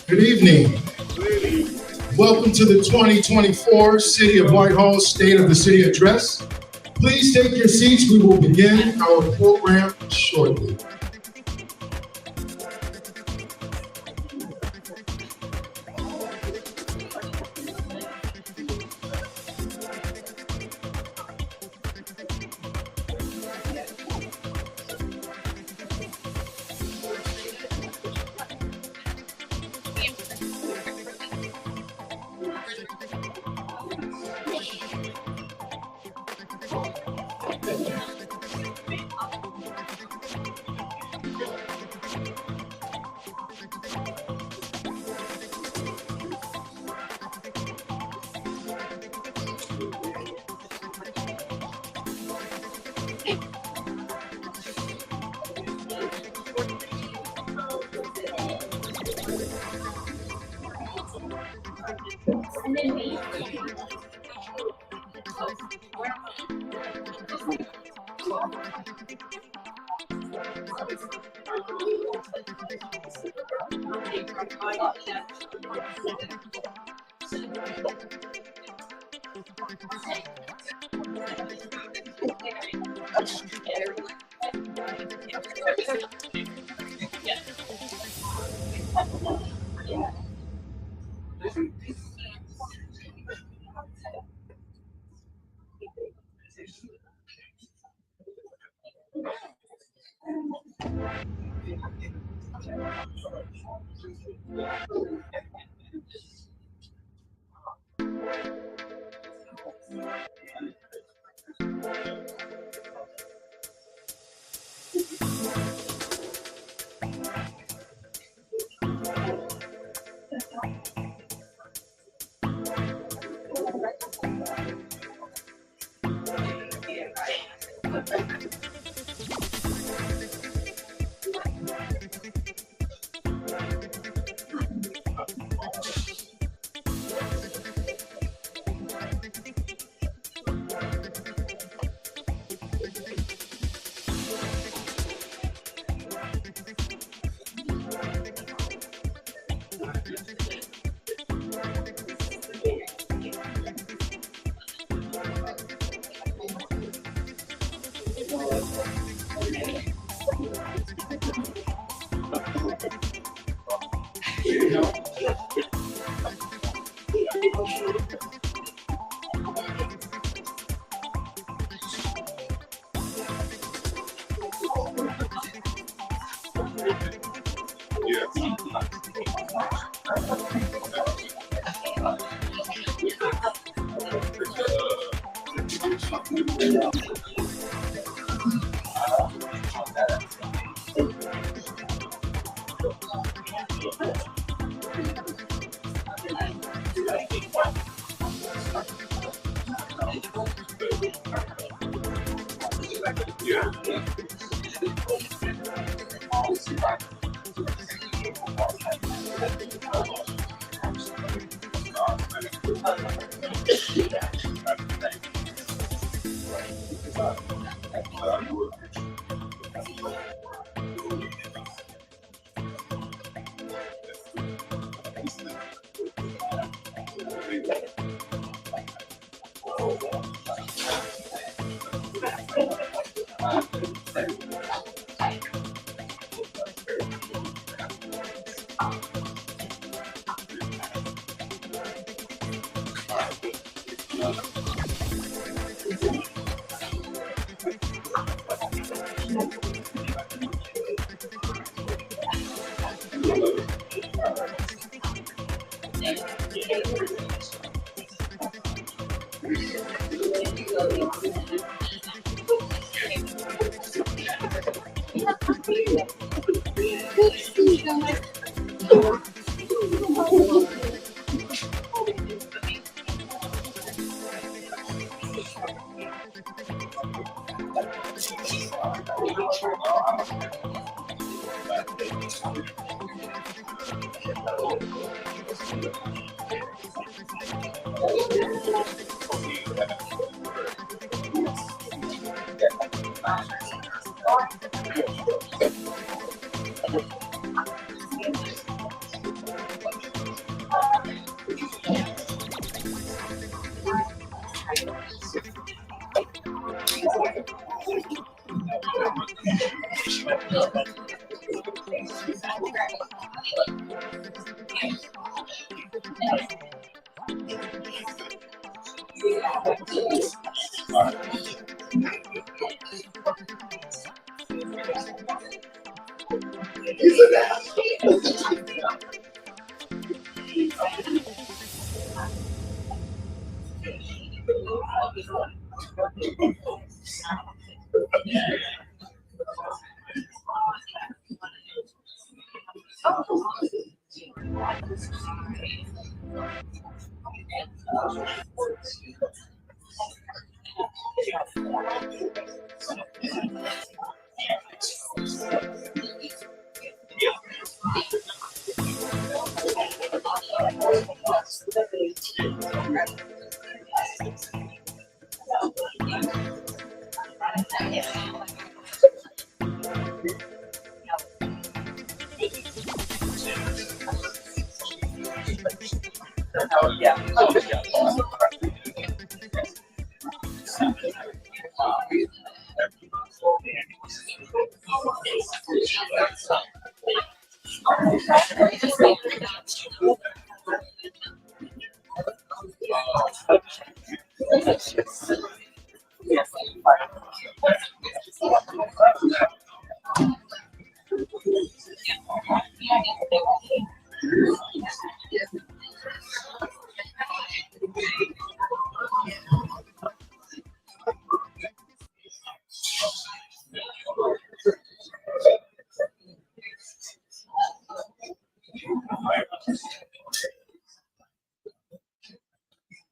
Good evening. Welcome to the 2024 City of Whitehall State of the City Address. Please take your seats. We will begin our program shortly.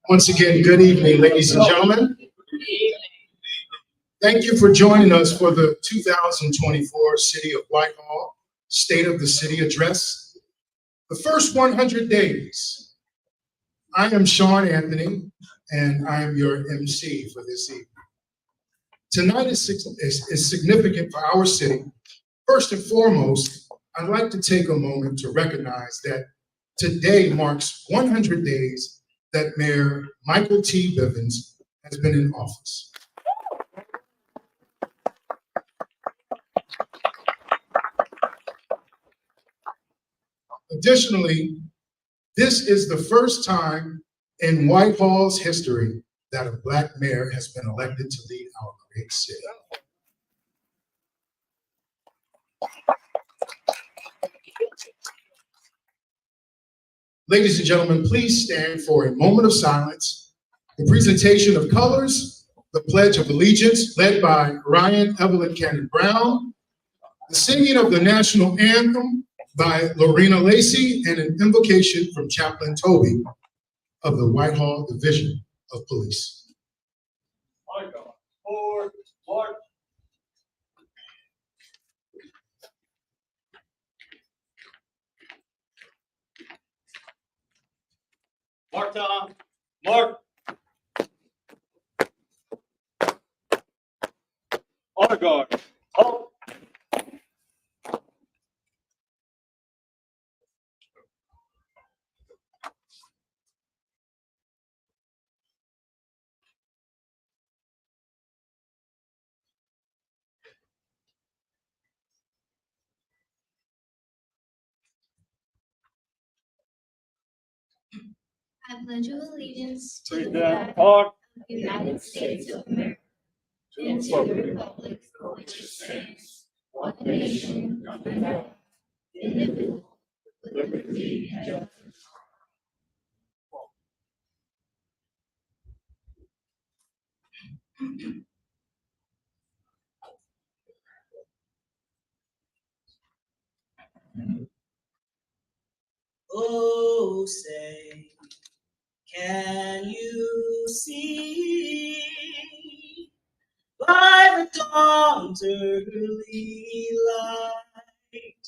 Once again, good evening, ladies and gentlemen. Thank you for joining us for the 2024 City of Whitehall State of the City Address. The first 100 days. I am Sean Anthony, and I am your MC for this evening. Tonight is significant for our city. First and foremost, I'd like to take a moment to recognize that today marks 100 days that Mayor Michael T. Bivens has been in office. Additionally, this is the first time in Whitehall's history that a Black mayor has been elected to lead our great city. Ladies and gentlemen, please stand for a moment of silence, the presentation of colors, the Pledge of Allegiance led by Ryan Evelyn Cannon Brown, the singing of the national anthem by Lorena Lacey, and an invocation from Chaplain Toby of the Whitehall Division of Police. Forward, march. Mark Tom, mark. Honor guard, halt. I pledge allegiance to Raise the that flag hard. of the United States of America and to the republic for which it stands, one nation, under God, indivisible, with liberty and justice. Oh, say, can you see by the dawn's early light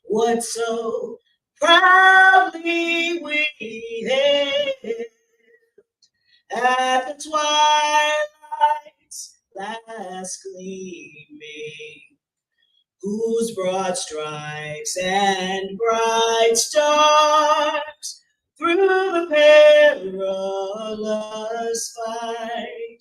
what so proudly we hailed at the twilight's last gleaming, whose broad stripes and bright stars through the perilous fight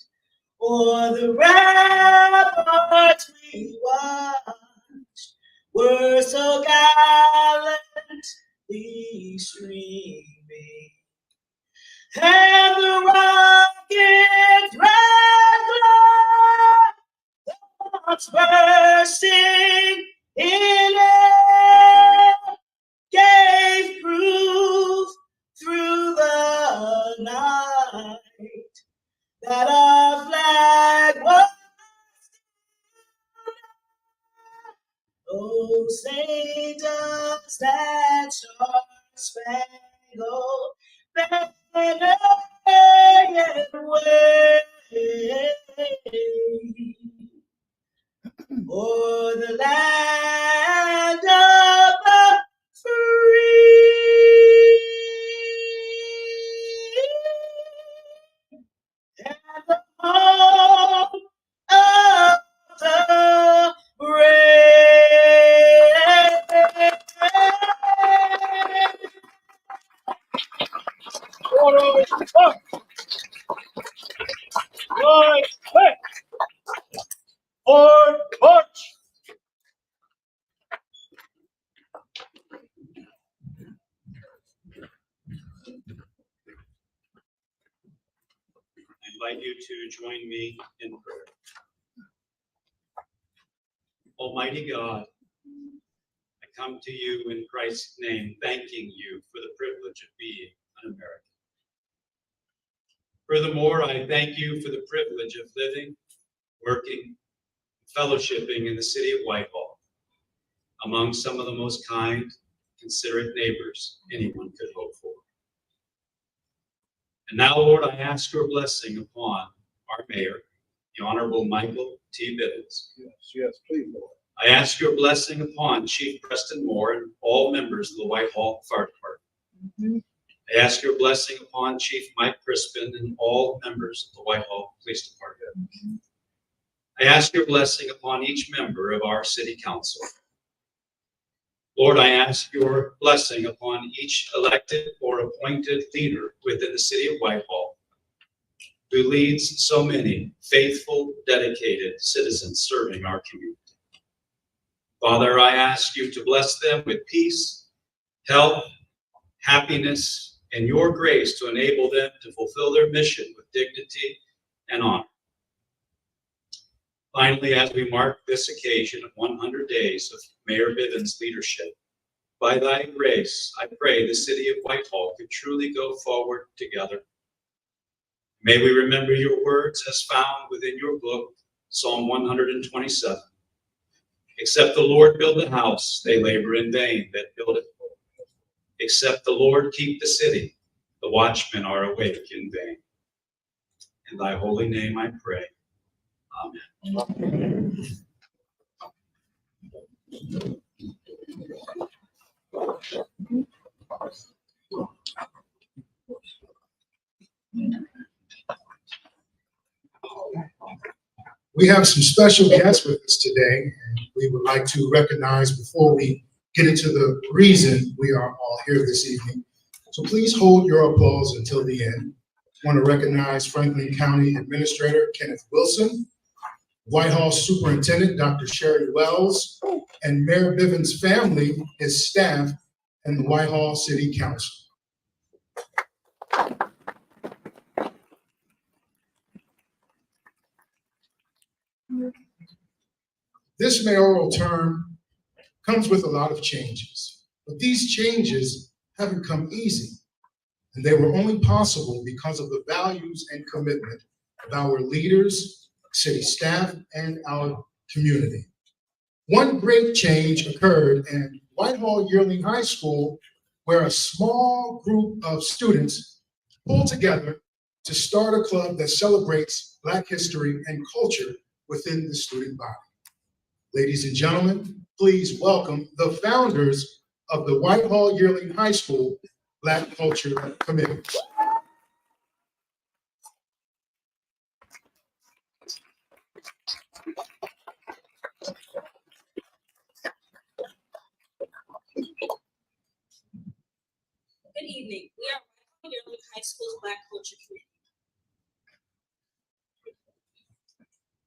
o'er the ramparts we watched were so gallantly streaming, and the rocket's red glow, thoughts bursting in air, gave proof through the night that our flag was still. Oh, say does that star-spangled banner yet wave o'er the land of the free and the home of the brave. Forward, march. Right, hey. Forward, march. I invite you to join me in prayer. Almighty God, I come to you in Christ's name, thanking you for the privilege of being an American. Furthermore, I thank you for the privilege of living, working, fellowshipping in the city of Whitehall, among some of the most kind, considerate neighbors anyone could hope for. And now, Lord, I ask your blessing upon our mayor, the Honorable Michael T. Bivens. Yes, please, Lord. I ask your blessing upon Chief Preston Moore and all members of the Whitehall Fire Department. I ask your blessing upon Chief Mike Crispin and all members of the Whitehall Police Department. I ask your blessing upon each member of our city council. Lord, I ask your blessing upon each elected or appointed leader within the city of Whitehall who leads so many faithful, dedicated citizens serving our community. Father, I ask you to bless them with peace, health, happiness, and your grace to enable them to fulfill their mission with dignity and honor. Finally, as we mark this occasion of 100 days of Mayor Bivens' leadership, by thy grace, I pray the city of Whitehall could truly go forward together. May we remember your words as found within your book, Psalm 127. Except the Lord build the house, they labor in vain that build it. Except the Lord keep the city, the watchmen are awake in vain. In thy holy name I pray. Amen. We have some special guests with us today, and we would like to recognize before we get into the reason we are all here this evening. So please hold your applause until the end. I want to recognize Franklin County Administrator Kenneth Wilson, Whitehall Superintendent Dr. Sherry Wells, and Mayor Bivens' family, his staff, and the Whitehall City Council. This mayoral term comes with a lot of changes, but these changes haven't come easy, and they were only possible because of the values and commitment of our leaders, city staff, and our community. One great change occurred in Whitehall Yearling High School, where a small group of students pulled together to start a club that celebrates Black history and culture within the student body. Ladies and gentlemen, please welcome the founders of the Whitehall Yearling High School Black Culture Committee. Good evening. We are Whitehall Yearling High School's Black Culture Committee.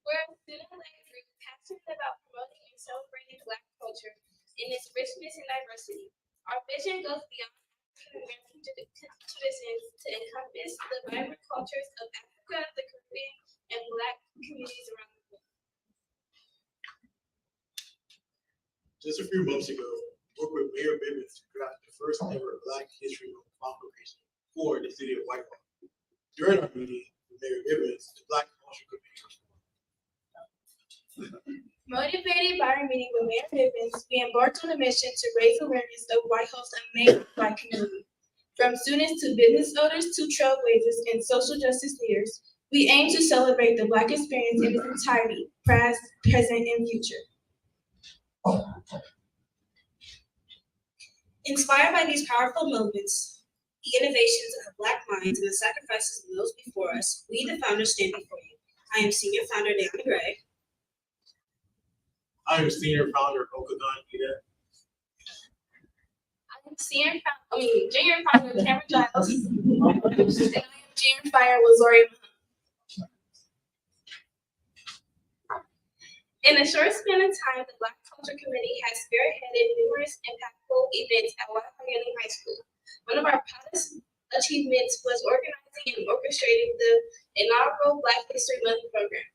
We're a student-led group passionate about promoting and celebrating Black culture in its richness and diversity. Our vision goes beyond African American traditions to encompass the vibrant cultures of Africa, the Caribbean, and Black communities around the world. Just a few months ago, we worked with Mayor Bivens to draft the first ever Black History Month proclamation for the city of Whitehall. During our meeting with Mayor Bivens, the Black Culture Committee was formed. Motivated by our meeting with Mayor Bivens, we embarked on a mission to raise awareness of Whitehall's amazing Black community. From students to business owners to trailblazers and social justice leaders, we aim to celebrate the Black experience in its entirety, past, present, and future. Inspired by these powerful movements, the innovations of Black minds, and the sacrifices of those before us, we, the founders, stand before you. I am Senior Founder Naomi Gray. I am Senior Founder Okadan Ida. I am Junior Founder Cameron Giles. And I am Junior Founder Lazori. In a short span of time, the Black Culture Committee has spearheaded numerous impactful events at Whitehall Yearling High School. One of our proudest achievements was organizing and orchestrating the inaugural Black History Month program.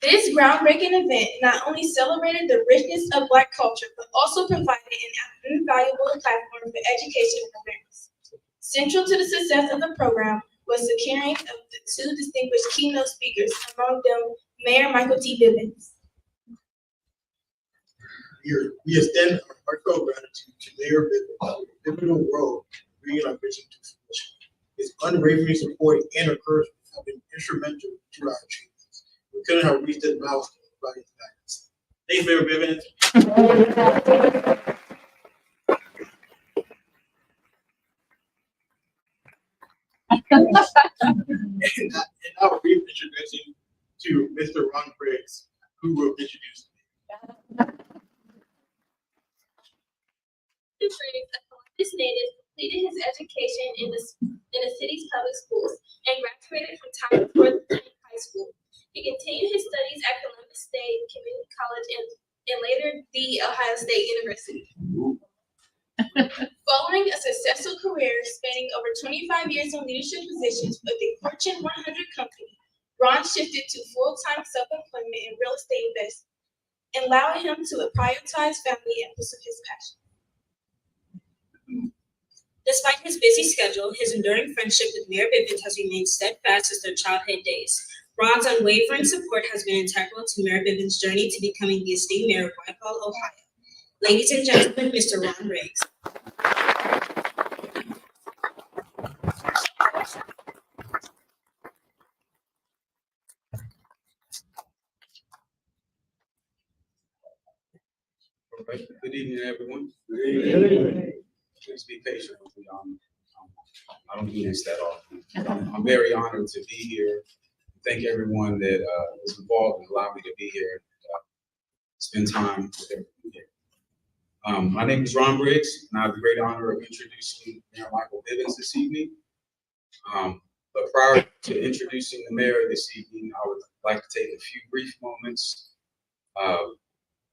This groundbreaking event not only celebrated the richness of Black culture, but also provided an invaluable platform for education and awareness. Central to the success of the program was securing of the two distinguished keynote speakers, among them Mayor Michael T. Bivens. We extend our heartfelt gratitude to Mayor Bivens for the pivotal role in bringing our vision to fruition. His unwavering support and encouragement have been instrumental to our achievements. We couldn't have reached this milestone without his guidance. Thanks, Mayor Bivens. And now brief introduction to Mr. Ron Briggs, who will introduce me. Briggs, a Columbus native, completed his education in the city's public schools and graduated from Thomas Ford High School. He continued his studies at Columbus State Community College and later the Ohio State University. Following a successful career spanning over 25 years in leadership positions with a Fortune 100 company, Ron shifted to full-time self-employment in real estate investing, allowing him to prioritize family and pursue his passion. Despite his busy schedule, his enduring friendship with Mayor Bivens has remained steadfast since their childhood days. Ron's unwavering support has been integral to Mayor Bivens' journey to becoming the esteemed mayor of Whitehall, Ohio. Ladies and gentlemen, Mr. Ron Riggs. All right. Good evening, everyone. Please be patient with me. I don't do this that often. I'm very honored to be here. Thank everyone that is involved and allowed me to be here and spend time with everyone here. My name is Ron Briggs, and I have the great honor of introducing Mayor Michael Bivens this evening. But prior to introducing the mayor this evening, I would like to take a few brief moments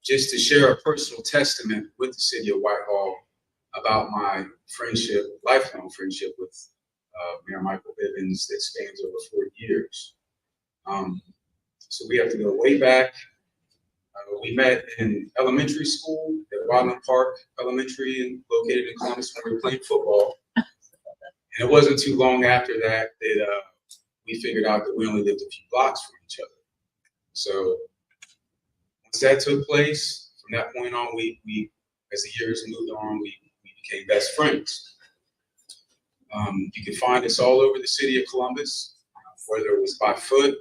just to share a personal testament with the city of Whitehall about my friendship, lifelong friendship with Mayor Michael Bivens that spans over 40 years. So we have to go way back. We met in elementary school at Whitehall Park Elementary, located in Columbus, when we were playing football. And it wasn't too long after that that we figured out that we only lived a few blocks from each other. So once that took place, from that point on, we as the years moved on, we became best friends. You can find us all over the city of Columbus, whether it was by foot,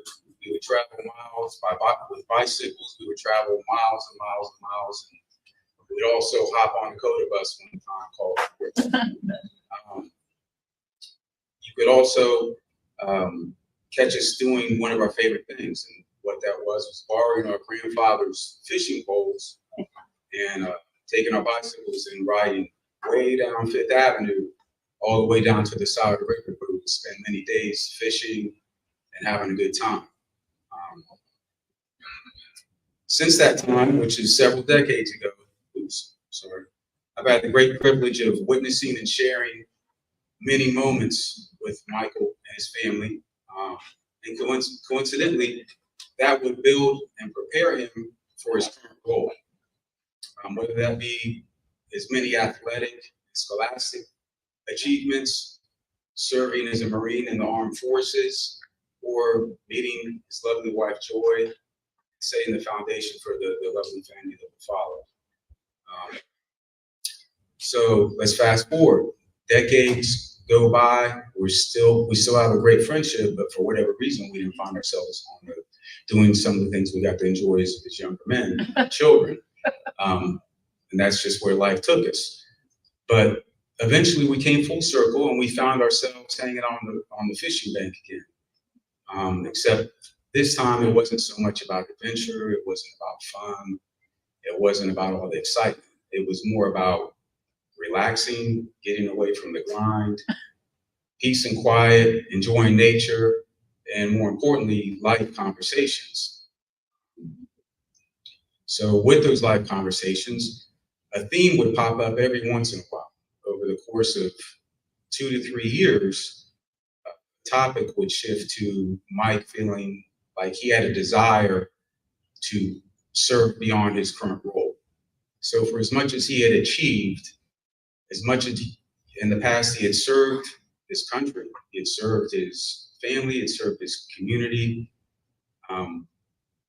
we would travel miles, with bicycles, we would travel miles and miles and miles. And we would also hop on the Coda bus when the time called. You could also catch us doing one of our favorite things. And what that was borrowing our grandfather's fishing poles and taking our bicycles and riding way down Fifth Avenue, all the way down to the side of the river, where we would spend many days fishing and having a good time. Since that time, which is several decades ago, I've had the great privilege of witnessing and sharing many moments with Michael and his family. And coincidentally, that would build and prepare him for his current role, whether that be his many athletic and scholastic achievements, serving as a Marine in the armed forces, or meeting his lovely wife, Joy, setting the foundation for the lovely family that will follow. So let's fast forward. Decades go by, we still have a great friendship, but for whatever reason, we didn't find ourselves doing some of the things we got to enjoy as younger men, children. And that's just where life took us. But eventually we came full circle and we found ourselves hanging on the fishing bank again. Except this time it wasn't so much about adventure, it wasn't about fun, it wasn't about all the excitement. It was more about relaxing, getting away from the grind, peace and quiet, enjoying nature, and more importantly, life conversations. So with those life conversations, a theme would pop up every once in a while. Over the course of 2 to 3 years, the topic would shift to Mike feeling like he had a desire to serve beyond his current role. So for as much as he had achieved, as much as in the past he had served his country, he had served his family, he had served his community,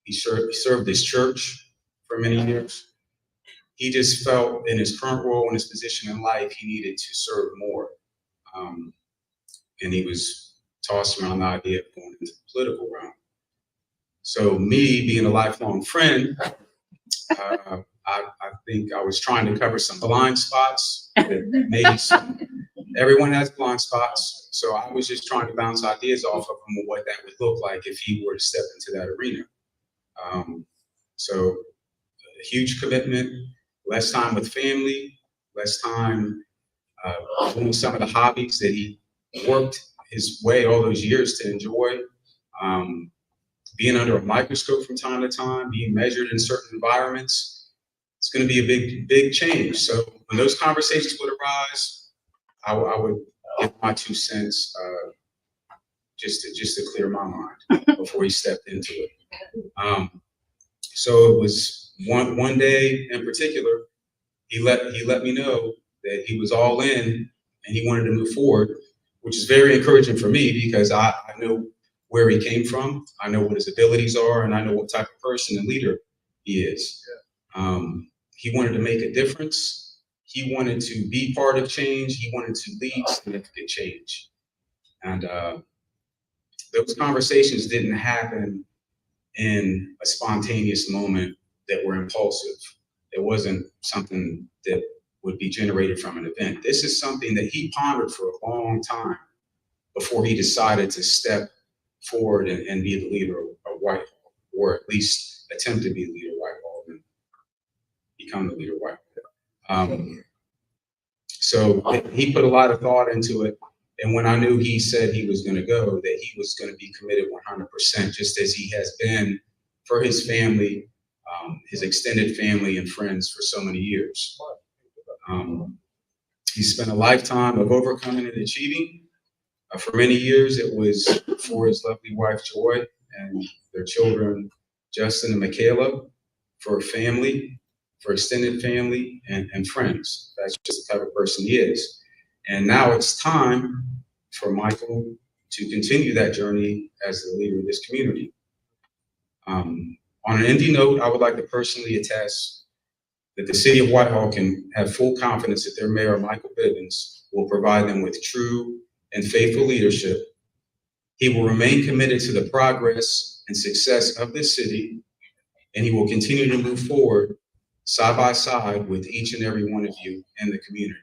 he served his church for many years. He just felt in his current role and his position in life, he needed to serve more. And he was tossed around the idea of going into the political realm. So me being a lifelong friend, I think I was trying to cover some blind spots. Maybe everyone has blind spots. So I was just trying to bounce ideas off of him of what that would look like if he were to step into that arena. So a huge commitment, less time with family, less time doing some of the hobbies that he worked his way all those years to enjoy. Being under a microscope from time to time, being measured in certain environments, it's going to be a big change. So when those conversations would arise, I would give my 2 cents just to clear my mind before he stepped into it. So it was one day in particular, he let me know that he was all in and he wanted to move forward, which is very encouraging for me because I know where he came from, I know what his abilities are, and I know what type of person and leader he is. He wanted to make a difference. He wanted to be part of change. He wanted to lead significant change. And those conversations didn't happen in a spontaneous moment that were impulsive. It wasn't something that would be generated from an event. This is something that he pondered for a long time before he decided to step forward and be the leader of Whitehall, or at least attempt to be the leader of Whitehall and become the leader of Whitehall. So he put a lot of thought into it. And when I knew he said he was going to go, that he was going to be committed 100%, just as he has been for his family, his extended family and friends for so many years. He spent a lifetime of overcoming and achieving. For many years, it was for his lovely wife, Joy, and their children, Justin and Michaela, for family, for extended family and friends. That's just the type of person he is. And now it's time for Michael to continue that journey as the leader of this community. On an ending note, I would like to personally attest that the city of Whitehall can have full confidence that their mayor, Michael Bivens, will provide them with true and faithful leadership. He will remain committed to the progress and success of this city, and he will continue to move forward side by side with each and every one of you in the community.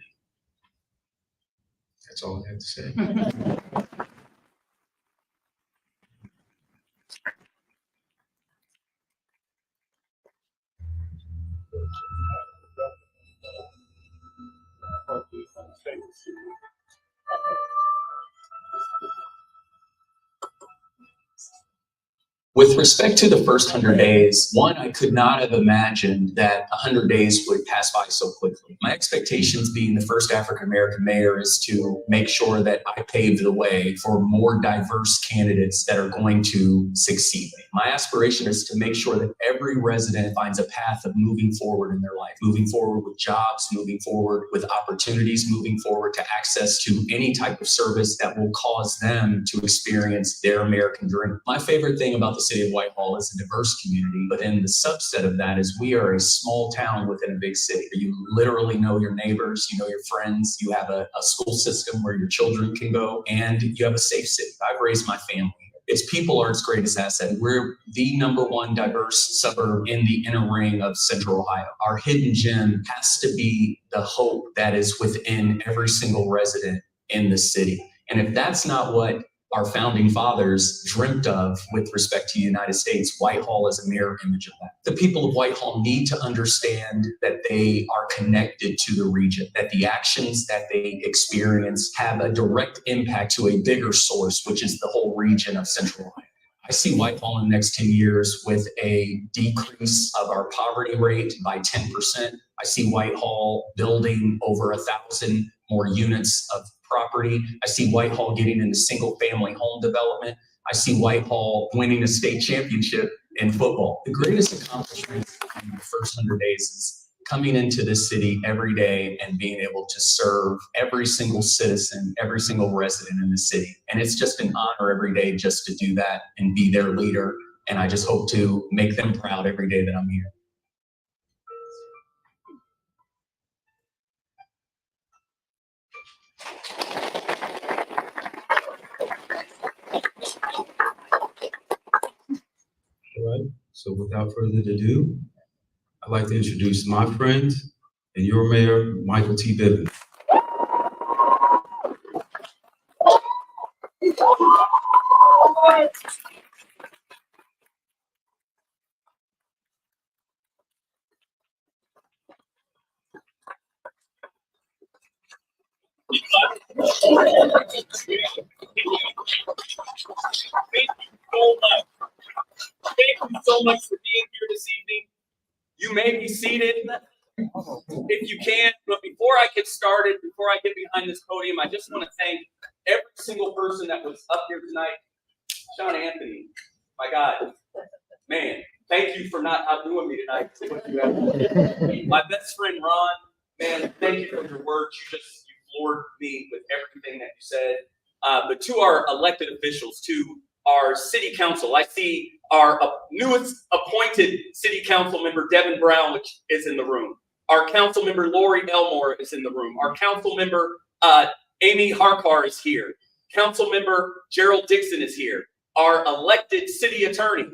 That's all I have to say. With respect to the first 100 days, one, I could not have imagined that 100 days would pass by so quickly. My expectations being the first African-American mayor is to make sure that I pave the way for more diverse candidates that are going to succeed. My aspiration is to make sure that every resident finds a path of moving forward in their life, moving forward with jobs, moving forward with opportunities, moving forward to access to any type of service that will cause them to experience their American dream. My favorite thing about the city of Whitehall is a diverse community, but then the subset of that is we are a small town within a big city. You literally know your neighbors, you know your friends, you have a school system where your children can go, and you have a safe city. I've raised my family. Its people are its greatest asset. We're the #1 diverse suburb in the inner ring of Central Ohio. Our hidden gem has to be the hope that is within every single resident in the city. And if that's not what our founding fathers dreamt of with respect to the United States, Whitehall is a mirror image of that. The people of Whitehall need to understand that they are connected to the region, that the actions that they experience have a direct impact to a bigger source, which is the whole region of Central Ohio. I see Whitehall in the next 10 years with a decrease of our poverty rate by 10%. I see Whitehall building over 1,000 more units of property. I see Whitehall getting into single family home development. I see Whitehall winning a state championship in football. The greatest accomplishment in the first 100 days is coming into this city every day and being able to serve every single citizen, every single resident in the city. And it's just an honor every day just to do that and be their leader. And I just hope to make them proud every day that I'm here. All right, so without further ado, I'd like to introduce my friend and your mayor, Michael T. Bivens. Thank you so much for being here this evening. You may be seated if you can, but before I get started, before I get behind this podium, I just want to thank every single person that was up here tonight. Sean Anthony, my God, man, thank you for not outdoing me tonight. My best friend Ron, man, thank you for your words. You floored me with everything that you said. But to our elected officials, to our city council, I see our newest appointed city council member, Devin Brown, which is in the room. Our council member, Lori Elmore, is in the room. Our council member, Amy Harkar, is here. Council member Gerald Dixon is here. Our elected city attorney,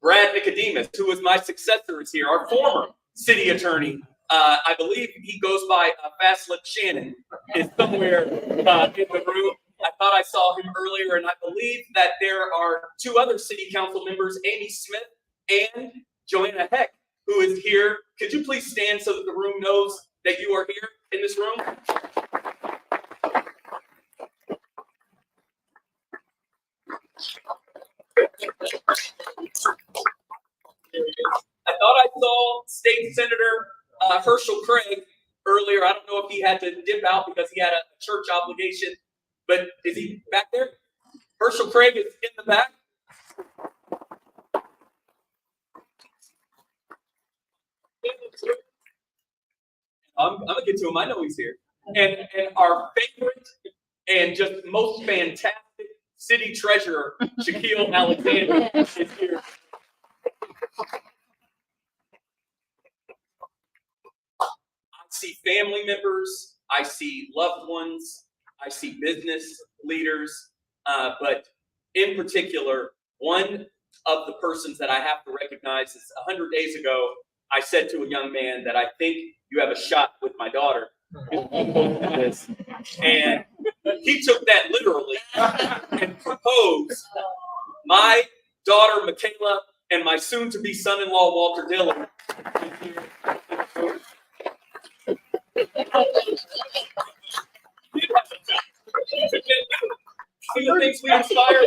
Brad Nicodemus, who is my successor, is here. Our former city attorney, I believe he goes by Fast Lip Shannon, is somewhere in the room. I thought I saw him earlier, and I believe that there are two other city council members, Amy Smith and Joanna Heck, who is here. Could you please stand so that the room knows that you are here in this room? I thought I saw State Senator Herschel Craig earlier. I don't know if he had to dip out because he had a church obligation, but is he back there? Herschel Craig is in the back. I'm gonna get to him. I know he's here. And our favorite and just most fantastic city treasurer, Shaquille Alexander, is here. I see family members, I see loved ones, I see business leaders, but in particular, one of the persons that I have to recognize is 100 days ago, I said to a young man that I think you have a shot with my daughter. And he took that literally and proposed my daughter, Michaela, and my soon-to-be son-in-law, Walter Dillon. See the things we inspire.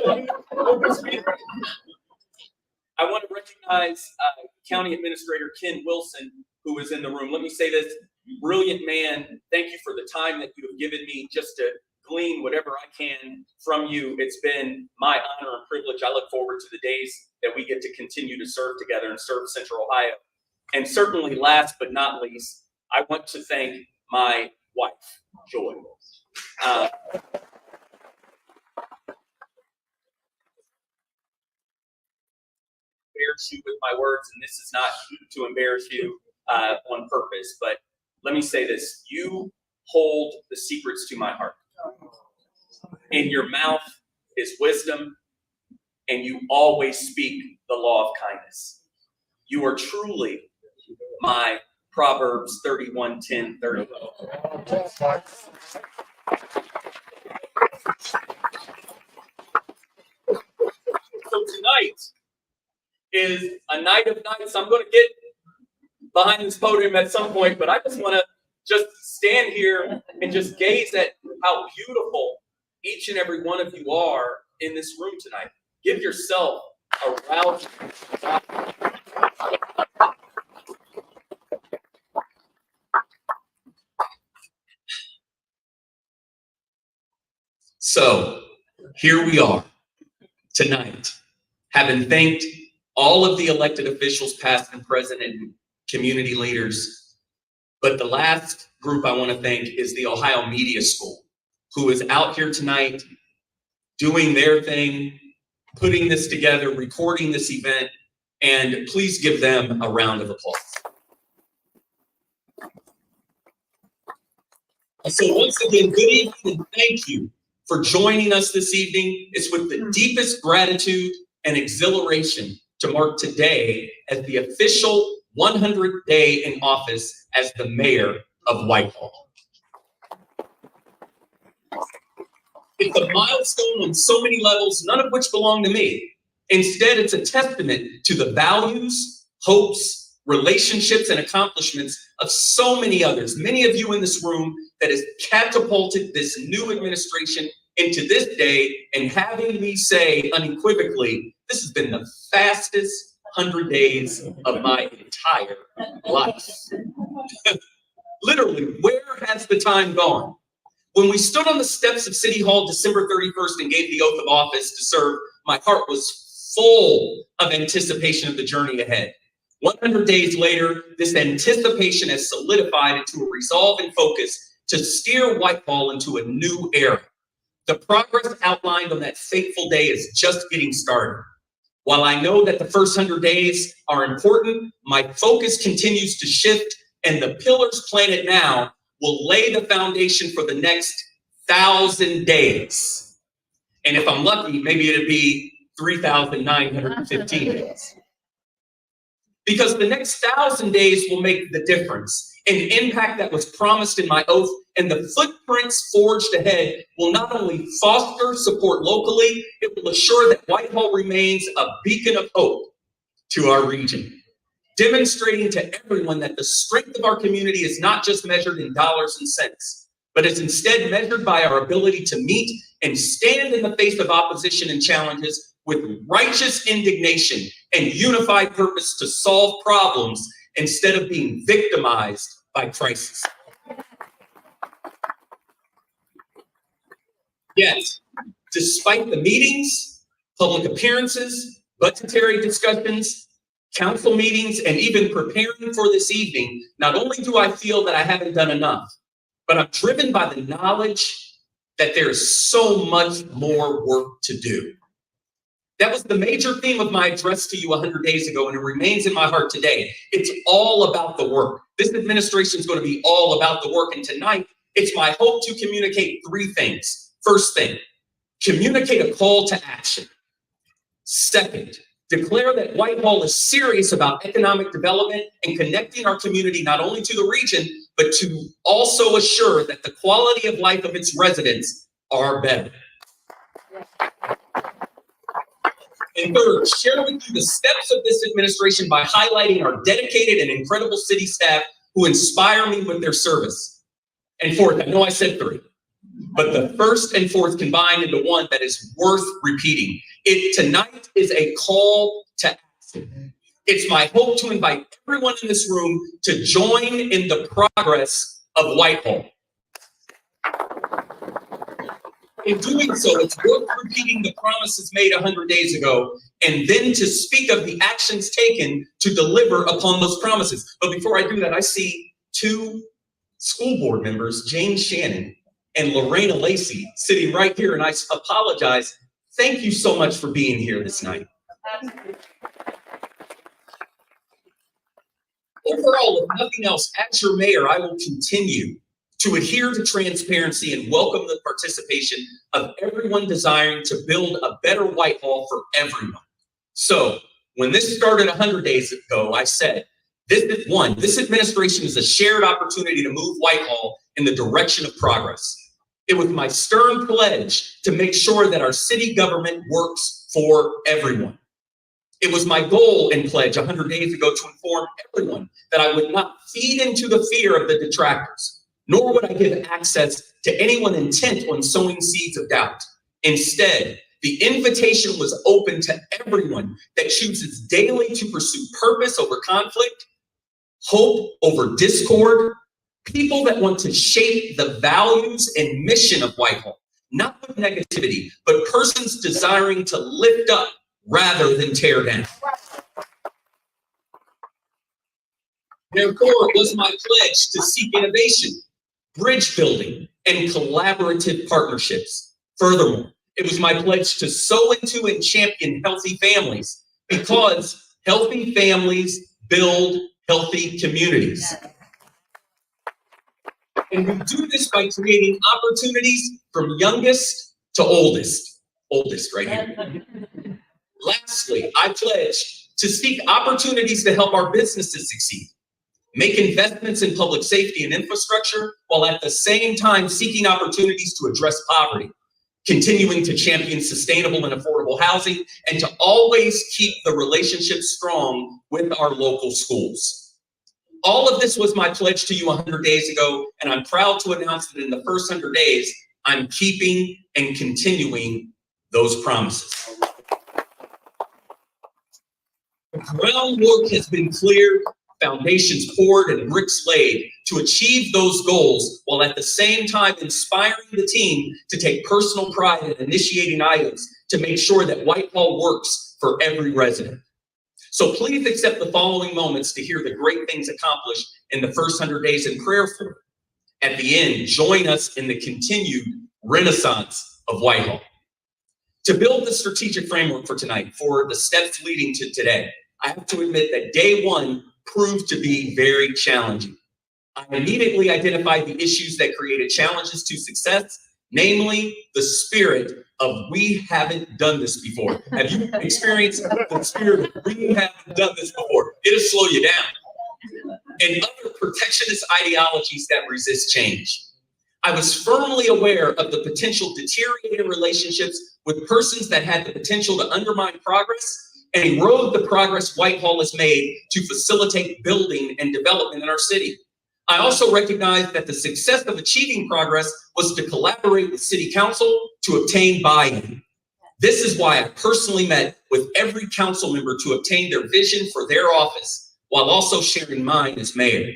I want to recognize County Administrator Ken Wilson, who is in the room. Let me say this, brilliant man, thank you for the time that you have given me just to glean whatever I can from you. It's been my honor and privilege. I look forward to the days that we get to continue to serve together and serve Central Ohio. And certainly last but not least, I want to thank my wife, Joy. Embarrass you with my words, and this is not to embarrass you on purpose, but let me say this. You hold the secrets to my heart. In your mouth is wisdom, and you always speak the law of kindness. You are truly my Proverbs 31:10-30. So tonight is a night of nights. I'm going to get behind this podium at some point, but I just want to just stand here and just gaze at how beautiful each and every one of you are in this room tonight. Give yourself a rousing. So here we are tonight, having thanked all of the elected officials, past and present, and community leaders. But the last group I want to thank is the Ohio Media School, who is out here tonight doing their thing, putting this together, recording this event, and please give them a round of applause. So once again, good evening and thank you for joining us this evening. It's with the deepest gratitude and exhilaration to mark today as the official 100th day in office as the mayor of Whitehall. It's a milestone on so many levels, none of which belong to me. Instead, it's a testament to the values, hopes, relationships, and accomplishments of so many others, many of you in this room, that has catapulted this new administration into this day, and having me say unequivocally, this has been the fastest 100 days of my entire life. Literally, where has the time gone? When we stood on the steps of City Hall December 31st and gave the oath of office to serve, my heart was full of anticipation of the journey ahead. 100 days later, this anticipation has solidified into a resolve and focus to steer Whitehall into a new era. The progress outlined on that fateful day is just getting started. While I know that the first 100 days are important, my focus continues to shift, and the pillars planted now will lay the foundation for the next 1,000 days. And if I'm lucky, maybe it'll be 3,915 days. Because the next 1,000 days will make the difference. An impact that was promised in my oath, and the footprints forged ahead will not only foster support locally, it will assure that Whitehall remains a beacon of hope to our region, demonstrating to everyone that the strength of our community is not just measured in dollars and cents, but is instead measured by our ability to meet and stand in the face of opposition and challenges with righteous indignation and unified purpose to solve problems instead of being victimized by crisis. Yet, despite the meetings, public appearances, budgetary discussions, council meetings, and even preparing for this evening, not only do I feel that I haven't done enough, but I'm driven by the knowledge that there is so much more work to do. That was the major theme of my address to you 100 days ago, and it remains in my heart today. It's all about the work. This administration is going to be all about the work, and tonight, it's my hope to communicate three things. First thing, communicate a call to action. Second, declare that Whitehall is serious about economic development and connecting our community not only to the region, but to also assure that the quality of life of its residents are better. And third, share with you the steps of this administration by highlighting our dedicated and incredible city staff who inspire me with their service. And fourth, I know I said three, but the first and fourth combined into one that is worth repeating. It tonight is a call to action. It's my hope to invite everyone in this room to join in the progress of Whitehall. In doing so, it's worth repeating the promises made 100 days ago, and then to speak of the actions taken to deliver upon those promises. But before I do that, I see two school board members, Jane Shannon and Lorena Lacey, sitting right here, and I apologize. Thank you so much for being here this night. Overall, if nothing else, as your mayor, I will continue to adhere to transparency and welcome the participation of everyone desiring to build a better Whitehall for everyone. So when this started 100 days ago, I said, this administration is a shared opportunity to move Whitehall in the direction of progress. It was my stern pledge to make sure that our city government works for everyone. It was my goal and pledge 100 days ago to inform everyone that I would not feed into the fear of the detractors, nor would I give access to anyone intent on sowing seeds of doubt. Instead, the invitation was open to everyone that chooses daily to pursue purpose over conflict, hope over discord, people that want to shape the values and mission of Whitehall, not with negativity, but persons desiring to lift up rather than tear down. Therefore, it was my pledge to seek innovation, bridge building, and collaborative partnerships. Furthermore, it was my pledge to sow into and champion healthy families, because healthy families build healthy communities. And we do this by creating opportunities from youngest to oldest right here. Lastly, I pledge to seek opportunities to help our businesses succeed, make investments in public safety and infrastructure, while at the same time seeking opportunities to address poverty, continuing to champion sustainable and affordable housing, and to always keep the relationship strong with our local schools. All of this was my pledge to you 100 days ago, and I'm proud to announce that in the first 100 days, I'm keeping and continuing those promises. The groundwork has been cleared, foundations poured, and bricks laid to achieve those goals, while at the same time inspiring the team to take personal pride in initiating items to make sure that Whitehall works for every resident. So please accept the following moments to hear the great things accomplished in the first 100 days in prayer for. At the end, join us in the continued renaissance of Whitehall. To build the strategic framework for tonight, for the steps leading to today, I have to admit that day one proved to be very challenging. I immediately identified the issues that created challenges to success, namely the spirit of we haven't done this before. Have you experienced the spirit of we haven't done this before? It'll slow you down. And other protectionist ideologies that resist change. I was firmly aware of the potential deteriorating relationships with persons that had the potential to undermine progress and erode the progress Whitehall has made to facilitate building and development in our city. I also recognized that the success of achieving progress was to collaborate with City Council to obtain buy-in. This is why I personally met with every council member to obtain their vision for their office, while also sharing mine as mayor.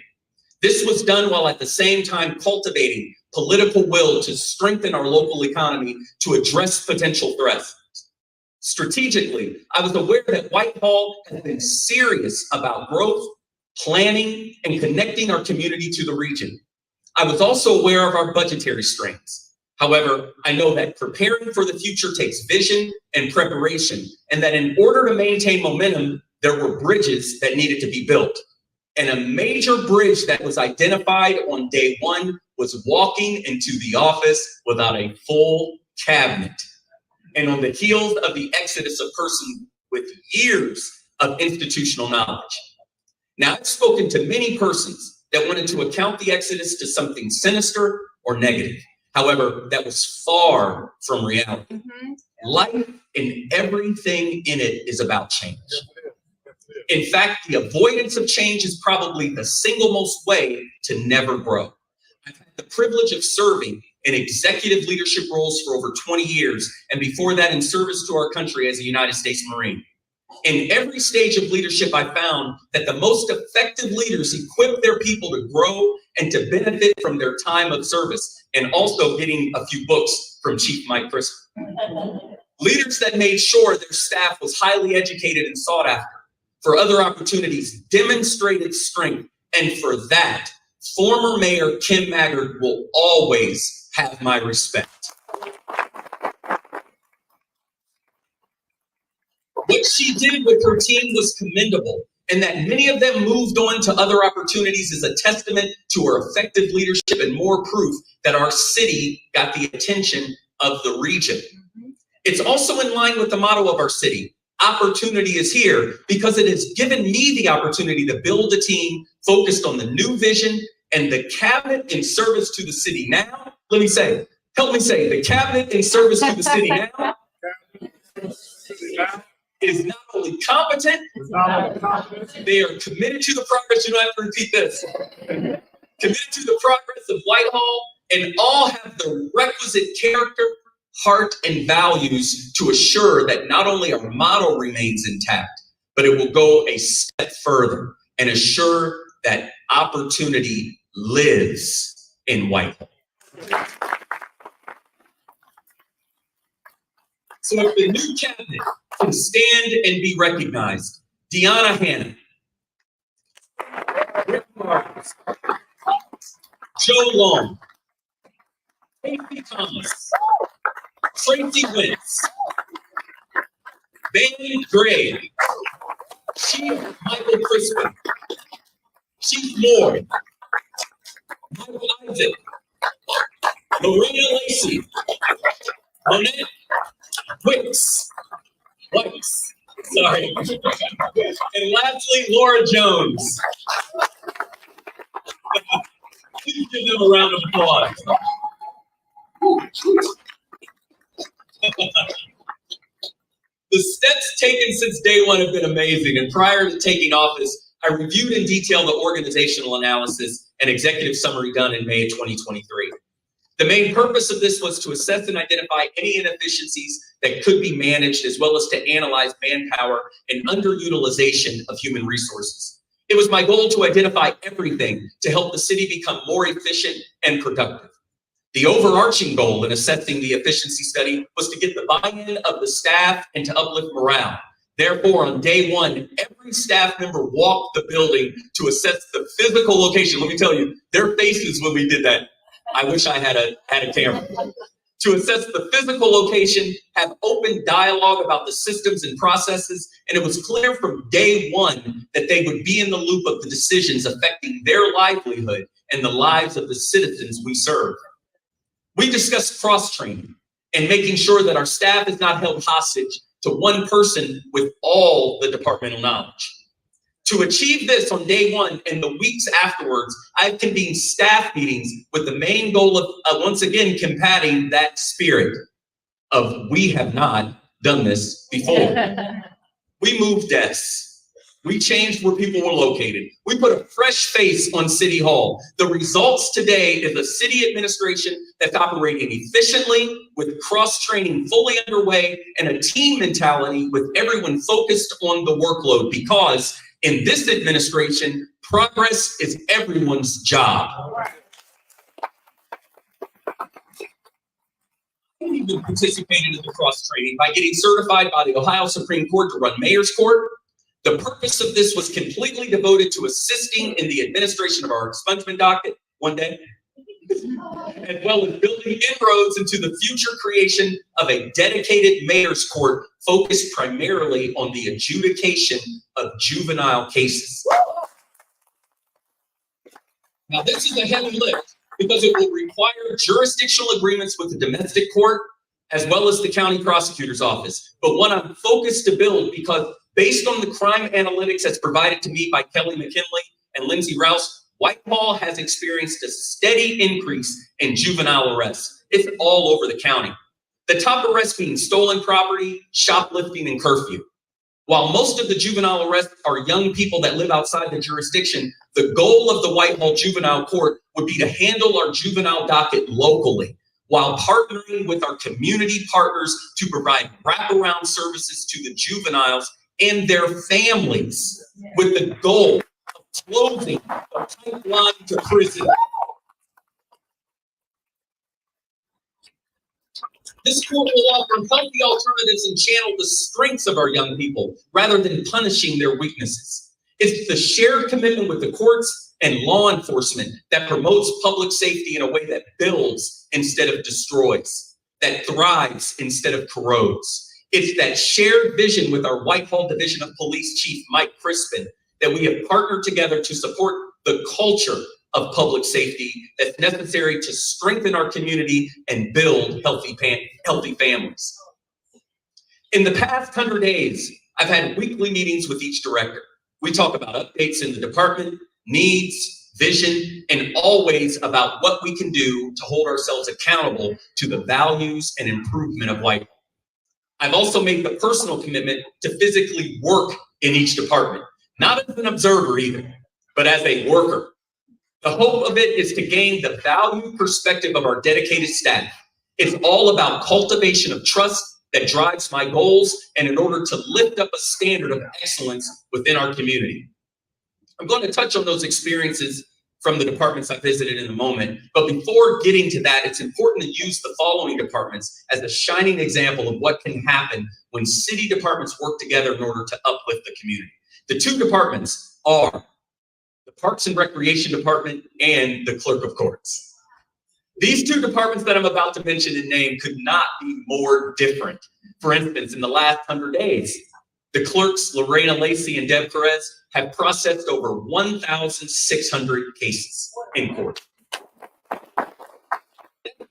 This was done while at the same time cultivating political will to strengthen our local economy to address potential threats. Strategically, I was aware that Whitehall has been serious about growth, planning, and connecting our community to the region. I was also aware of our budgetary strengths. However, I know that preparing for the future takes vision and preparation, and that in order to maintain momentum, there were bridges that needed to be built. And a major bridge that was identified on day one was walking into the office without a full cabinet. And on the heels of the exodus of persons with years of institutional knowledge. Now, I've spoken to many persons that wanted to account the exodus to something sinister or negative. However, that was far from reality. Life and everything in it is about change. In fact, the avoidance of change is probably the single most way to never grow. I've had the privilege of serving in executive leadership roles for over 20 years, and before that in service to our country as a United States Marine. In every stage of leadership, I found that the most effective leaders equip their people to grow and to benefit from their time of service, and also getting a few books from Chief Mike Crispin. Leaders that made sure their staff was highly educated and sought after. For other opportunities, demonstrated strength, and for that, former Mayor Kim Maggard will always have my respect. What she did with her team was commendable, and that many of them moved on to other opportunities is a testament to her effective leadership and more proof that our city got the attention of the region. It's also in line with the motto of our city. Opportunity is here, because it has given me the opportunity to build a team focused on the new vision and the cabinet in service to the city now. Help me say, the cabinet in service to the city now is not only competent, they are committed to the progress. You don't have to repeat this. Committed to the progress of Whitehall, and all have the requisite character, heart, and values to assure that not only our motto remains intact, but it will go a step further and assure that opportunity lives in Whitehall. So if the new cabinet can stand and be recognized, Deanna Hanna, Rick Marks, Joe Long, Casey Thomas, Tracy Wentz, Van Gray, Chief Michael Crispin, Chief Moore, Michael Isaac, Lorena Lacey, Monette Wicks, sorry, and lastly, Laura Jones. Please give them a round of applause. The steps taken since day one have been amazing, and prior to taking office, I reviewed in detail the organizational analysis and executive summary done in May of 2023. The main purpose of this was to assess and identify any inefficiencies that could be managed, as well as to analyze manpower and underutilization of human resources. It was my goal to identify everything to help the city become more efficient and productive. The overarching goal in assessing the efficiency study was to get the buy-in of the staff and to uplift morale. Therefore, on day one, every staff member walked the building to assess the physical location. Let me tell you, their faces when we did that, I wish I had a camera. To assess the physical location, have open dialogue about the systems and processes, and it was clear from day one that they would be in the loop of the decisions affecting their livelihood and the lives of the citizens we serve. We discussed cross-training and making sure that our staff is not held hostage to one person with all the departmental knowledge. To achieve this on day one and the weeks afterwards, I've convened staff meetings with the main goal of, once again, combating that spirit of we have not done this before. We moved desks. We changed where people were located. We put a fresh face on City Hall. The results today is a city administration that's operating efficiently, with cross-training fully underway, and a team mentality with everyone focused on the workload, because in this administration, progress is everyone's job. I even participated in the cross-training by getting certified by the Ohio Supreme Court to run mayor's court. The purpose of this was completely devoted to assisting in the administration of our expungement docket one day, as well as building inroads into the future creation of a dedicated mayor's court focused primarily on the adjudication of juvenile cases. Now, this is a heavy lift because it will require jurisdictional agreements with the domestic court as well as the county prosecutor's office, but one I'm focused to build because based on the crime analytics that's provided to me by Kelly McKinley and Lindsay Rouse, Whitehall has experienced a steady increase in juvenile arrests. It's all over the county. The top arrests being stolen property, shoplifting, and curfew. While most of the juvenile arrests are young people that live outside the jurisdiction, the goal of the Whitehall Juvenile Court would be to handle our juvenile docket locally, while partnering with our community partners to provide wraparound services to the juveniles and their families, with the goal of closing the pipeline to prison. This court will offer healthy alternatives and channel the strengths of our young people rather than punishing their weaknesses. It's the shared commitment with the courts and law enforcement that promotes public safety in a way that builds instead of destroys, that thrives instead of corrodes. It's that shared vision with our Whitehall Division of Police Chief Mike Crispin that we have partnered together to support the culture of public safety that's necessary to strengthen our community and build healthy families. In the past 100 days, I've had weekly meetings with each director. We talk about updates in the department, needs, vision, and always about what we can do to hold ourselves accountable to the values and improvement of Whitehall. I've also made the personal commitment to physically work in each department, not as an observer either, but as a worker. The hope of it is to gain the value perspective of our dedicated staff. It's all about cultivation of trust that drives my goals, and in order to lift up a standard of excellence within our community. I'm going to touch on those experiences from the departments I visited in a moment, but before getting to that, it's important to use the following departments as a shining example of what can happen when city departments work together in order to uplift the community. The two departments are the Parks and Recreation Department and the Clerk of Courts. These two departments that I'm about to mention and name could not be more different. For instance, in the last 100 days, the clerks, Lorena Lacey and Deb Perez, have processed over 1,600 cases in court.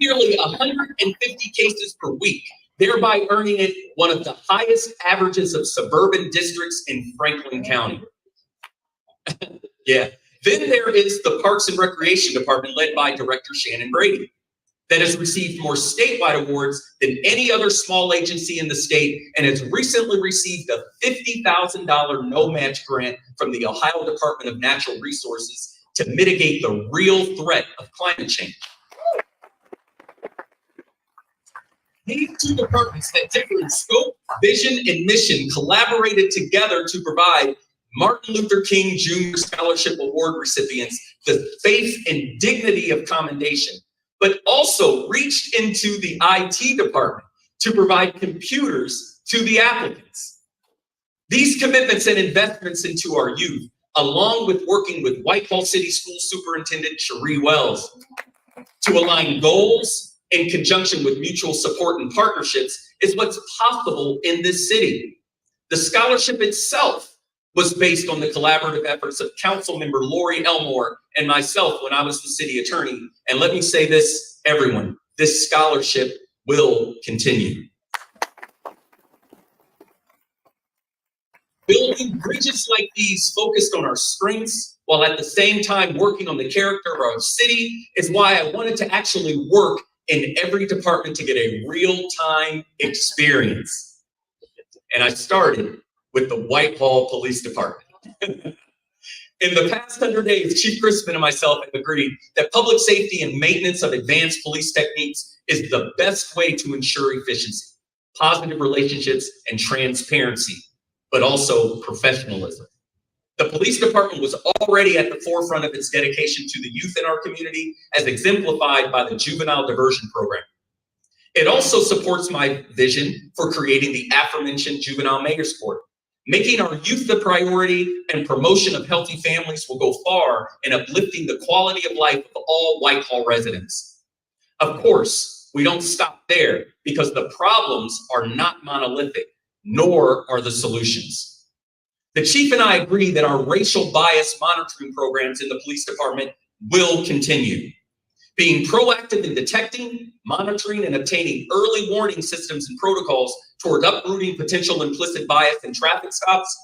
Nearly 150 cases per week, thereby earning it one of the highest averages of suburban districts in Franklin County. Yeah. Then there is the Parks and Recreation Department led by Director Shannon Brady that has received more statewide awards than any other small agency in the state and has recently received a $50,000 no-match grant from the Ohio Department of Natural Resources to mitigate the real threat of climate change. These two departments that differ in scope, vision, and mission collaborated together to provide Martin Luther King Jr. Scholarship Award recipients the faith and dignity of commendation, but also reached into the IT department to provide computers to the applicants. These commitments and investments into our youth, along with working with Whitehall City School Superintendent Cherie Wells to align goals in conjunction with mutual support and partnerships, is what's possible in this city. The scholarship itself was based on the collaborative efforts of Councilmember Lori Elmore and myself when I was the city attorney. And let me say this, everyone, this scholarship will continue. Building bridges like these focused on our strengths while at the same time working on the character of our city is why I wanted to actually work in every department to get a real-time experience. And I started with the Whitehall Police Department. In the past 100 days, Chief Crispin and myself have agreed that public safety and maintenance of advanced police techniques is the best way to ensure efficiency, positive relationships, and transparency, but also professionalism. The police department was already at the forefront of its dedication to the youth in our community, as exemplified by the juvenile diversion program. It also supports my vision for creating the aforementioned juvenile mayor's court. Making our youth the priority and promotion of healthy families will go far in uplifting the quality of life of all Whitehall residents. Of course, we don't stop there because the problems are not monolithic, nor are the solutions. The chief and I agree that our racial bias monitoring programs in the police department will continue. Being proactive in detecting, monitoring, and obtaining early warning systems and protocols toward uprooting potential implicit bias in traffic stops,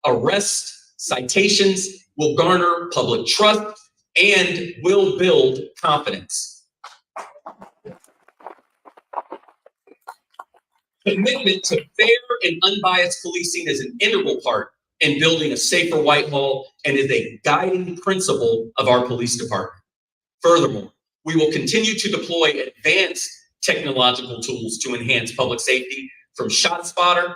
arrests, citations will garner public trust and will build confidence. Commitment to fair and unbiased policing is an integral part in building a safer Whitehall and is a guiding principle of our police department. Furthermore, we will continue to deploy advanced technological tools to enhance public safety, from ShotSpotter,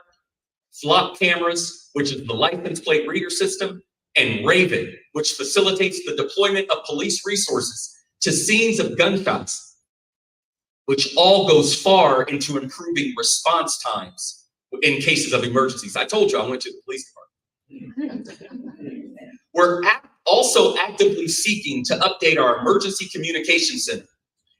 flop cameras, which is the license plate reader system, and Raven, which facilitates the deployment of police resources to scenes of gunshots, which all goes far into improving response times in cases of emergencies. I told you I went to the police department. We're also actively seeking to update our emergency communication center.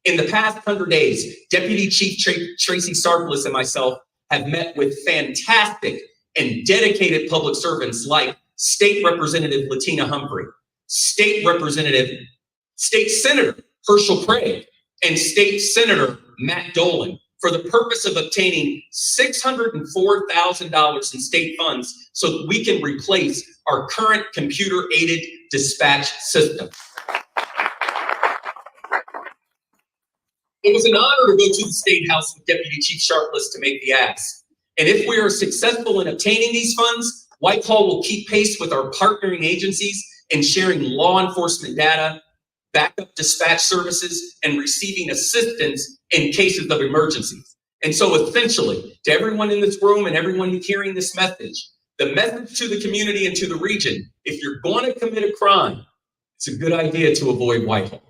In the past 100 days, Deputy Chief Tracy Sarplis and myself have met with fantastic and dedicated public servants like State Representative Latina Humphrey, State Senator Herschel Craig, and State Senator Matt Dolan for the purpose of obtaining $604,000 in state funds so that we can replace our current computer-aided dispatch system. It was an honor to go to the State House with Deputy Chief Sharpless to make the ask. And if we are successful in obtaining these funds, Whitehall will keep pace with our partnering agencies in sharing law enforcement data, backup dispatch services, and receiving assistance in cases of emergencies. And so essentially, to everyone in this room and everyone hearing this message, the message to the community and to the region, if you're going to commit a crime, it's a good idea to avoid Whitehall.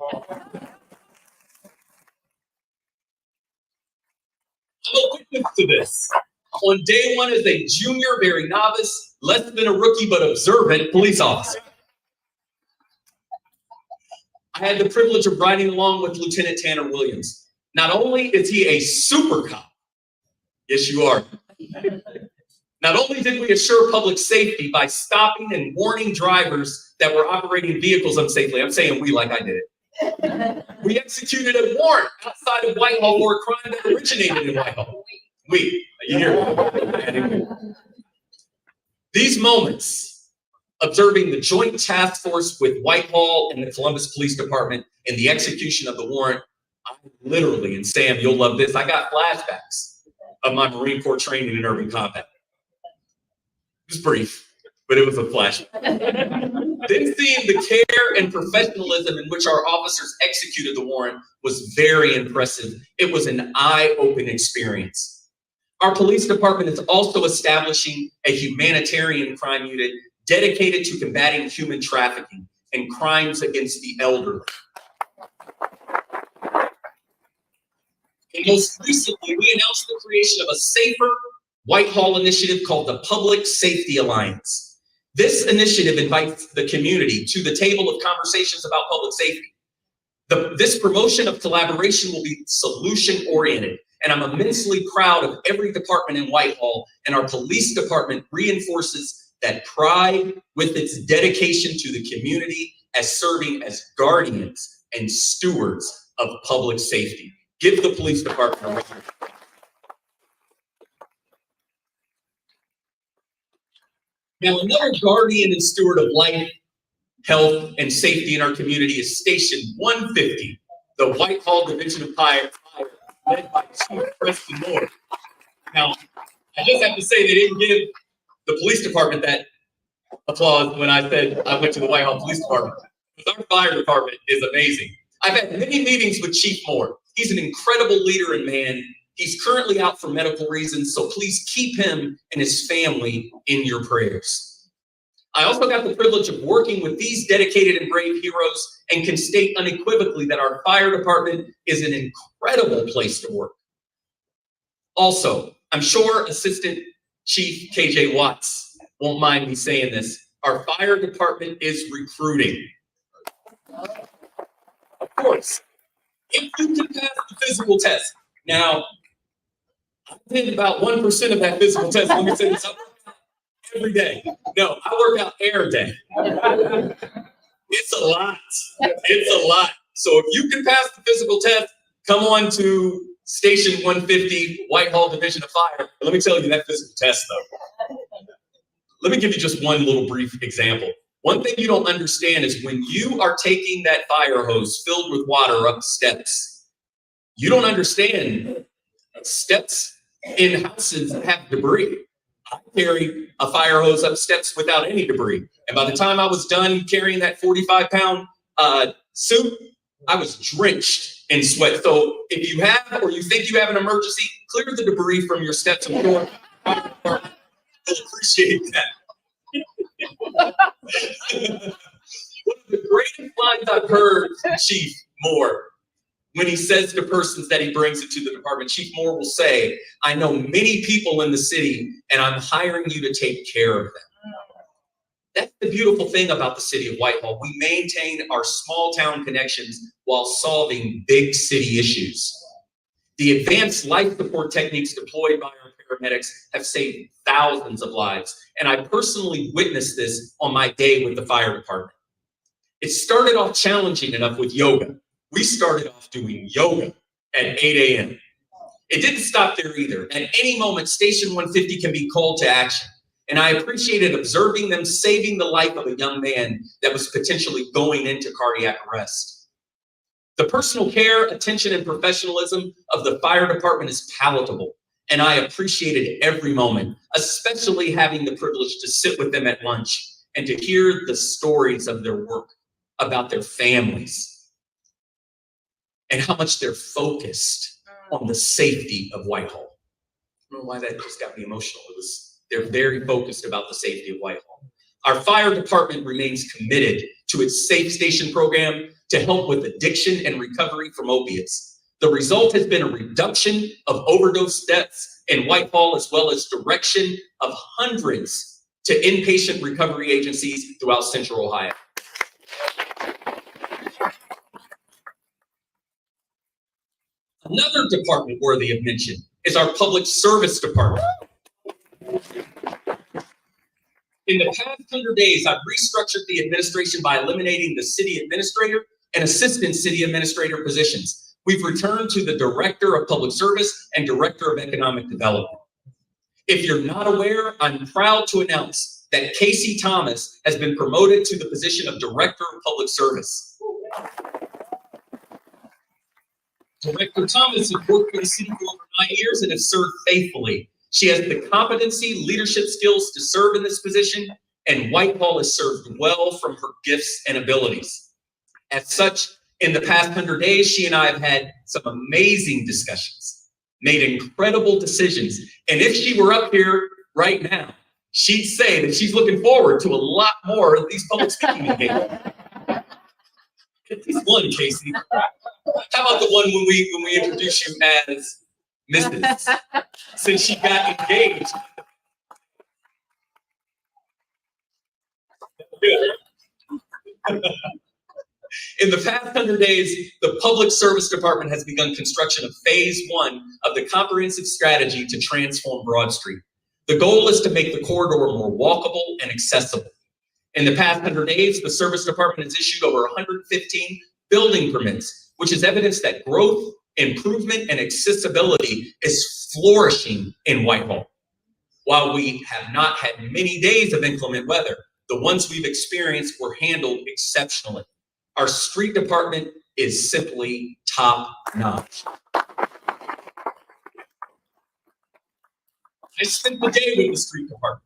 I'm a witness to this. On day one as a junior, very novice, less than a rookie, but observant police officer, I had the privilege of riding along with Lieutenant Tanner Williams. Not only is he a super cop, yes you are, not only did we assure public safety by stopping and warning drivers that were operating vehicles unsafely, I'm saying we like I did it. We executed a warrant outside of Whitehall for a crime that originated in Whitehall. You hear me? These moments, observing the joint task force with Whitehall and the Columbus Police Department in the execution of the warrant, I literally, and Sam, you'll love this, I got flashbacks of my Marine Corps training in urban combat. It was brief, but it was a flash. Then seeing the care and professionalism in which our officers executed the warrant was very impressive. It was an eye-opening experience. Our police department is also establishing a humanitarian crime unit dedicated to combating human trafficking and crimes against the elderly. And most recently, we announced the creation of a safer Whitehall initiative called the Public Safety Alliance. This initiative invites the community to the table of conversations about public safety. This promotion of collaboration will be solution-oriented, and I'm immensely proud of every department in Whitehall, and our police department reinforces that pride with its dedication to the community as serving as guardians and stewards of public safety. Give the police department a round of applause. Now, another guardian and steward of life, health, and safety in our community is Station 150, the Whitehall Division of Fire, led by Chief Preston Moore. Now, I just have to say they didn't give the police department that applause when I said I went to the Whitehall Police Department. Because our fire department is amazing. I've had many meetings with Chief Moore. He's an incredible leader and man. He's currently out for medical reasons, so please keep him and his family in your prayers. I also got the privilege of working with these dedicated and brave heroes and can state unequivocally that our fire department is an incredible place to work. Also, I'm sure Assistant Chief KJ Watts won't mind me saying this. Our fire department is recruiting. Of course, if you can pass the physical test. Now, I did about 1% of that physical test. Let me say this, I work out every day. No, I work out every day. It's a lot. It's a lot. So if you can pass the physical test, come on to Station 150, Whitehall Division of Fire. Let me tell you that physical test, though. Let me give you just one little brief example. One thing you don't understand is when you are taking that fire hose filled with water up steps, you don't understand steps in houses have debris. I carry a fire hose up steps without any debris. And by the time I was done carrying that 45-pound suit, I was drenched in sweat. So if you have or you think you have an emergency, clear the debris from your steps and floor. I appreciate that. One of the greatest lines I've heard from Chief Moore, when he says to persons that he brings into the department, Chief Moore will say, I know many people in the city and I'm hiring you to take care of them. That's the beautiful thing about the city of Whitehall. We maintain our small town connections while solving big city issues. The advanced life support techniques deployed by our paramedics have saved thousands of lives. And I personally witnessed this on my day with the fire department. It started off challenging enough with yoga. We started off doing yoga at 8 a.m. It didn't stop there either. At any moment, Station 150 can be called to action. And I appreciated observing them saving the life of a young man that was potentially going into cardiac arrest. The personal care, attention, and professionalism of the fire department is palatable, and I appreciated every moment, especially having the privilege to sit with them at lunch and to hear the stories of their work, about their families, and how much they're focused on the safety of Whitehall. I don't know why that just got me emotional. They're very focused about the safety of Whitehall. Our fire department remains committed to its Safe Station program to help with addiction and recovery from opiates. The result has been a reduction of overdose deaths in Whitehall, as well as direction of hundreds to inpatient recovery agencies throughout Central Ohio. Another department worthy of mention is our public service department. In the past 100 days, I've restructured the administration by eliminating the city administrator and assistant city administrator positions. We've returned to the director of public service and director of economic development. If you're not aware, I'm proud to announce that Casey Thomas has been promoted to the position of director of public service. Director Thomas has worked for the city for over 9 years and has served faithfully. She has the competency, leadership skills to serve in this position, and Whitehall has served well from her gifts and abilities. As such, in the past 100 days, she and I have had some amazing discussions, made incredible decisions, and if she were up here right now, she'd say that she's looking forward to a lot more of these public speaking engagements. At least one, Casey. How about the one when we introduce you as Mrs. Since she got engaged. In the past 100 days, the Public Service Department has begun construction of phase 1 of the comprehensive strategy to transform Broad Street. The goal is to make the corridor more walkable and accessible. In the past 100 days, the Service Department has issued over 115 building permits, which is evidence that growth, improvement, and accessibility is flourishing in Whitehall. While we have not had many days of inclement weather, the ones we've experienced were handled exceptionally. Our street department is simply top notch. I spent the day with the street department.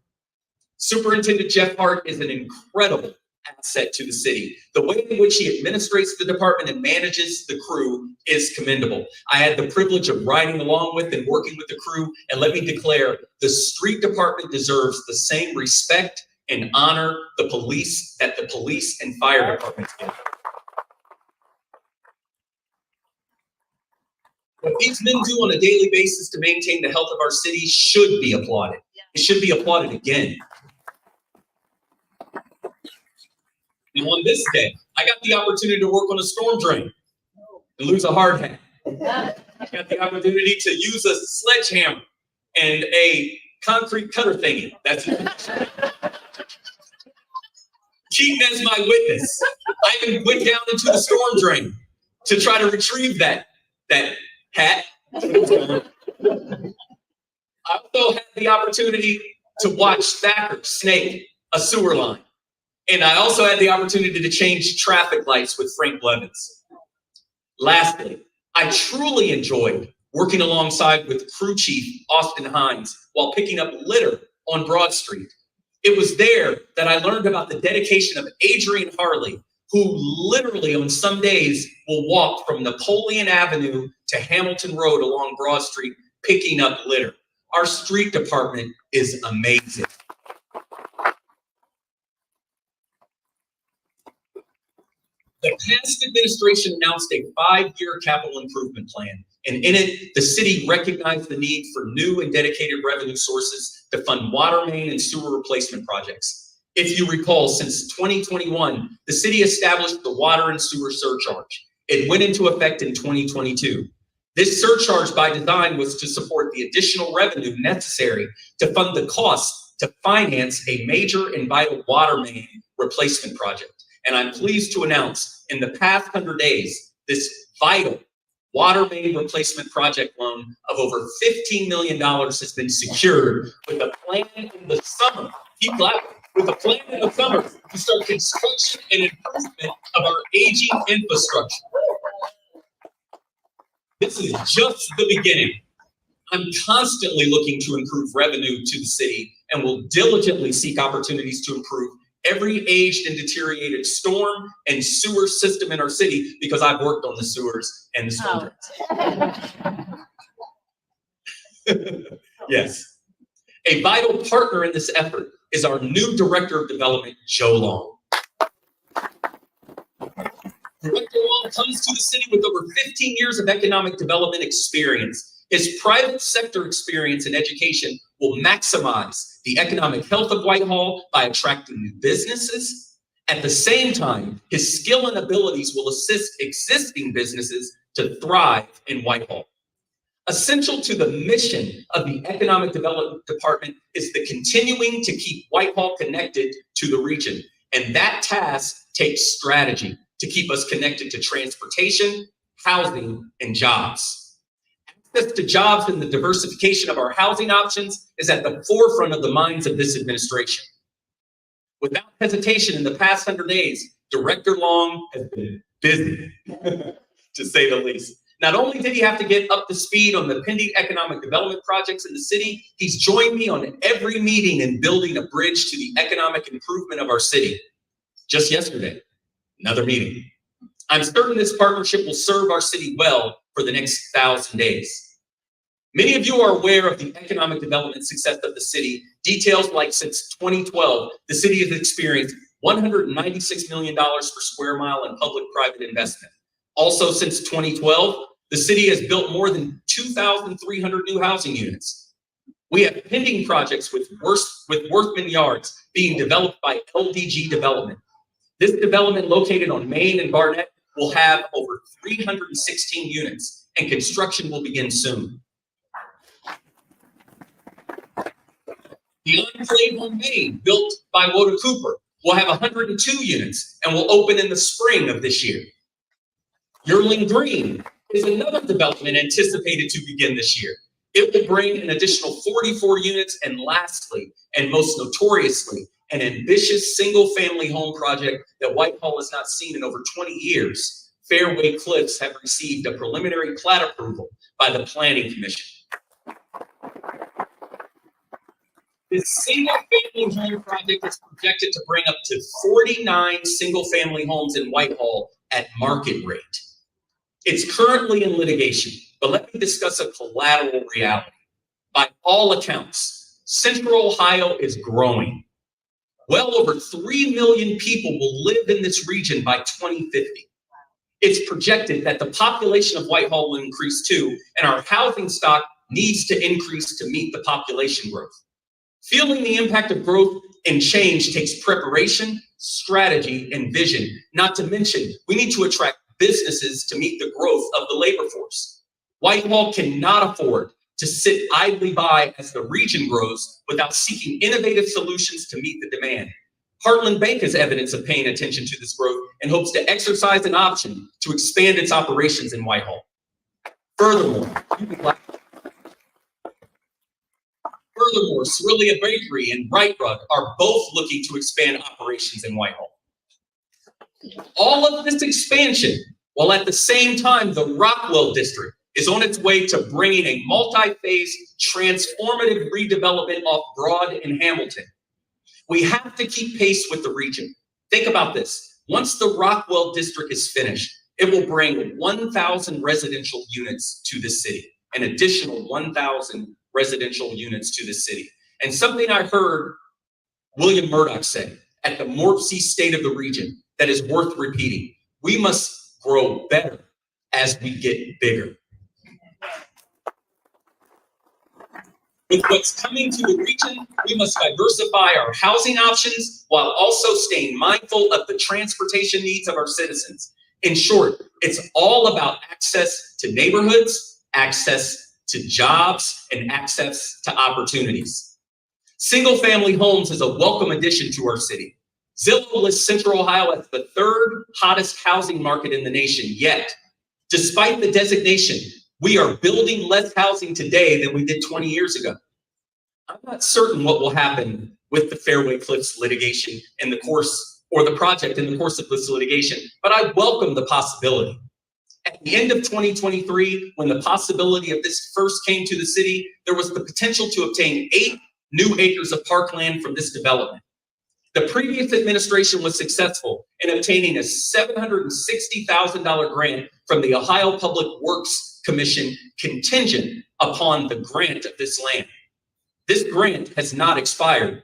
Superintendent Jeff Hart is an incredible asset to the city. The way in which he administrates the department and manages the crew is commendable. I had the privilege of riding along with and working with the crew, and let me declare, the street department deserves the same respect and honor that the police and fire departments get. What these men do on a daily basis to maintain the health of our city should be applauded. It should be applauded again. And on this day, I got the opportunity to work on a storm drain and lose a hard hat. I got the opportunity to use a sledgehammer and a concrete cutter thingy. That's it. Keaton as my witness. I even went down into the storm drain to try to retrieve that hat. I also had the opportunity to watch Thacker snake a sewer line. And I also had the opportunity to change traffic lights with Frank Bivens. Lastly, I truly enjoyed working alongside with Crew Chief Austin Hines while picking up litter on Broad Street. It was there that I learned about the dedication of Adrian Harley, who literally on some days will walk from Napoleon Avenue to Hamilton Road along Broad Street picking up litter. Our street department is amazing. The past administration announced a 5-year capital improvement plan, and in it, the city recognized the need for new and dedicated revenue sources to fund water main and sewer replacement projects. If you recall, since 2021, the city established the water and sewer surcharge. It went into effect in 2022. This surcharge by design was to support the additional revenue necessary to fund the costs to finance a major and vital water main replacement project. And I'm pleased to announce in the past 100 days, this vital water main replacement project loan of over $15 million has been secured with a plan in the summer. Keep laughing. With a plan in the summer to start construction and improvement of our aging infrastructure. This is just the beginning. I'm constantly looking to improve revenue to the city and will diligently seek opportunities to improve every aged and deteriorated storm and sewer system in our city because I've worked on the sewers and the storm drains. Yes. A vital partner in this effort is our new Director of Development, Joe Long. Director Long comes to the city with over 15 years of economic development experience. His private sector experience in education will maximize the economic health of Whitehall by attracting new businesses. At the same time, his skill and abilities will assist existing businesses to thrive in Whitehall. Essential to the mission of the Economic Development Department is the continuing to keep Whitehall connected to the region. And that task takes strategy to keep us connected to transportation, housing, and jobs. Access to jobs and the diversification of our housing options is at the forefront of the minds of this administration. Without hesitation, in the past 100 days, Director Long has been busy, to say the least. Not only did he have to get up to speed on the pending economic development projects in the city, he's joined me on every meeting in building a bridge to the economic improvement of our city. Just yesterday, another meeting. I'm certain this partnership will serve our city well for the next 1,000 days. Many of you are aware of the economic development success of the city. Details like since 2012, the city has experienced $196 million per square mile in public-private investment. Also, since 2012, the city has built more than 2,300 new housing units. We have pending projects with Worthman Yards being developed by LDG Development. This development, located on Main and Barnett, will have over 316 units, and construction will begin soon. The Enclave on Main, built by Woda Cooper, will have 102 units and will open in the spring of this year. Yearling Green is another development anticipated to begin this year. It will bring an additional 44 units, and lastly, and most notoriously, an ambitious single-family home project that Whitehall has not seen in over 20 years. Fairway Cliffs have received a preliminary plat approval by the Planning Commission. This single-family home project is projected to bring up to 49 single-family homes in Whitehall at market rate. It's currently in litigation, but let me discuss a collateral reality. By all accounts, Central Ohio is growing. Well over 3 million people will live in this region by 2050. It's projected that the population of Whitehall will increase too, and our housing stock needs to increase to meet the population growth. Feeling the impact of growth and change takes preparation, strategy, and vision. Not to mention, we need to attract businesses to meet the growth of the labor force. Whitehall cannot afford to sit idly by as the region grows without seeking innovative solutions to meet the demand. Heartland Bank is evidence of paying attention to this growth and hopes to exercise an option to expand its operations in Whitehall. Furthermore, Cerelia Bakery and Bright Rug are both looking to expand operations in Whitehall. All of this expansion, while at the same time the Rockwell District is on its way to bringing a multi-phase transformative redevelopment off Broad in Hamilton. We have to keep pace with the region. Think about this. Once the Rockwell District is finished, it will bring 1,000 residential units to the city, an additional 1,000 residential units to the city. And something I heard William Murdoch say at the Morpsey State of the Region that is worth repeating. We must grow better as we get bigger. With what's coming to the region, we must diversify our housing options while also staying mindful of the transportation needs of our citizens. In short, it's all about access to neighborhoods, access to jobs, and access to opportunities. Single-family homes is a welcome addition to our city. Zillow lists Central Ohio as the third hottest housing market in the nation, yet, despite the designation, we are building less housing today than we did 20 years ago. I'm not certain what will happen with the Fairway Cliffs litigation in the course, or the project in the course of this litigation, but I welcome the possibility. At the end of 2023, when the possibility of this first came to the city, there was the potential to obtain 8 new acres of parkland from this development. The previous administration was successful in obtaining a $760,000 grant from the Ohio Public Works Commission contingent upon the grant of this land. This grant has not expired.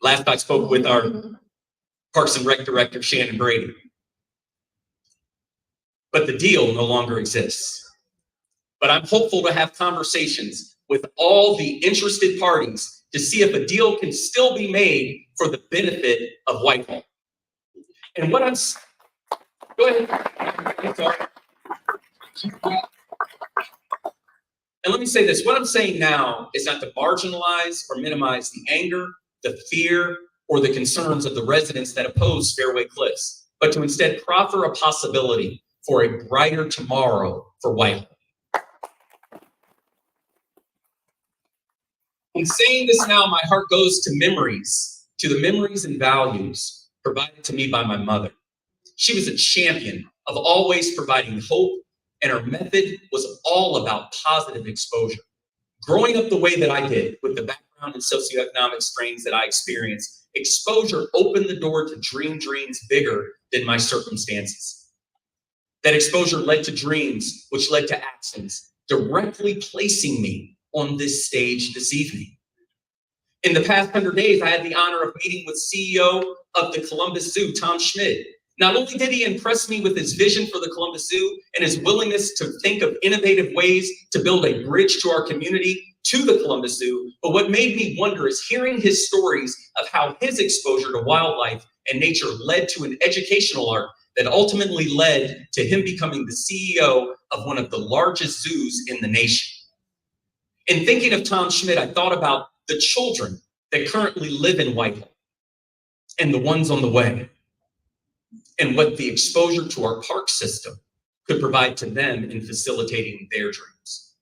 Last I spoke with our Parks and Rec Director, Shannon Brady. But the deal no longer exists. But I'm hopeful to have conversations with all the interested parties to see if a deal can still be made for the benefit of Whitehall. And what I'm, go ahead. Sorry. And let me say this, what I'm saying now is not to marginalize or minimize the anger, the fear, or the concerns of the residents that oppose Fairway Cliffs, but to instead proffer a possibility for a brighter tomorrow for Whitehall. In saying this now, my heart goes to memories, to the memories and values provided to me by my mother. She was a champion of always providing hope and our method was all about positive exposure. Growing up the way that I did, with the background and socioeconomic strains that I experienced, exposure opened the door to dream dreams bigger than my circumstances. That exposure led to dreams, which led to actions, directly placing me on this stage this evening. In the past 100 days, I had the honor of meeting with CEO of the Columbus Zoo, Tom Schmidt. Not only did he impress me with his vision for the Columbus Zoo and his willingness to think of innovative ways to build a bridge to our community to the Columbus Zoo, but what made me wonder is hearing his stories of how his exposure to wildlife and nature led to an educational arc that ultimately led to him becoming the CEO of one of the largest zoos in the nation. In thinking of Tom Schmidt, I thought about the children that currently live in Whitehall and the ones on the way, and what the exposure to our park system could provide to them in facilitating their dreams.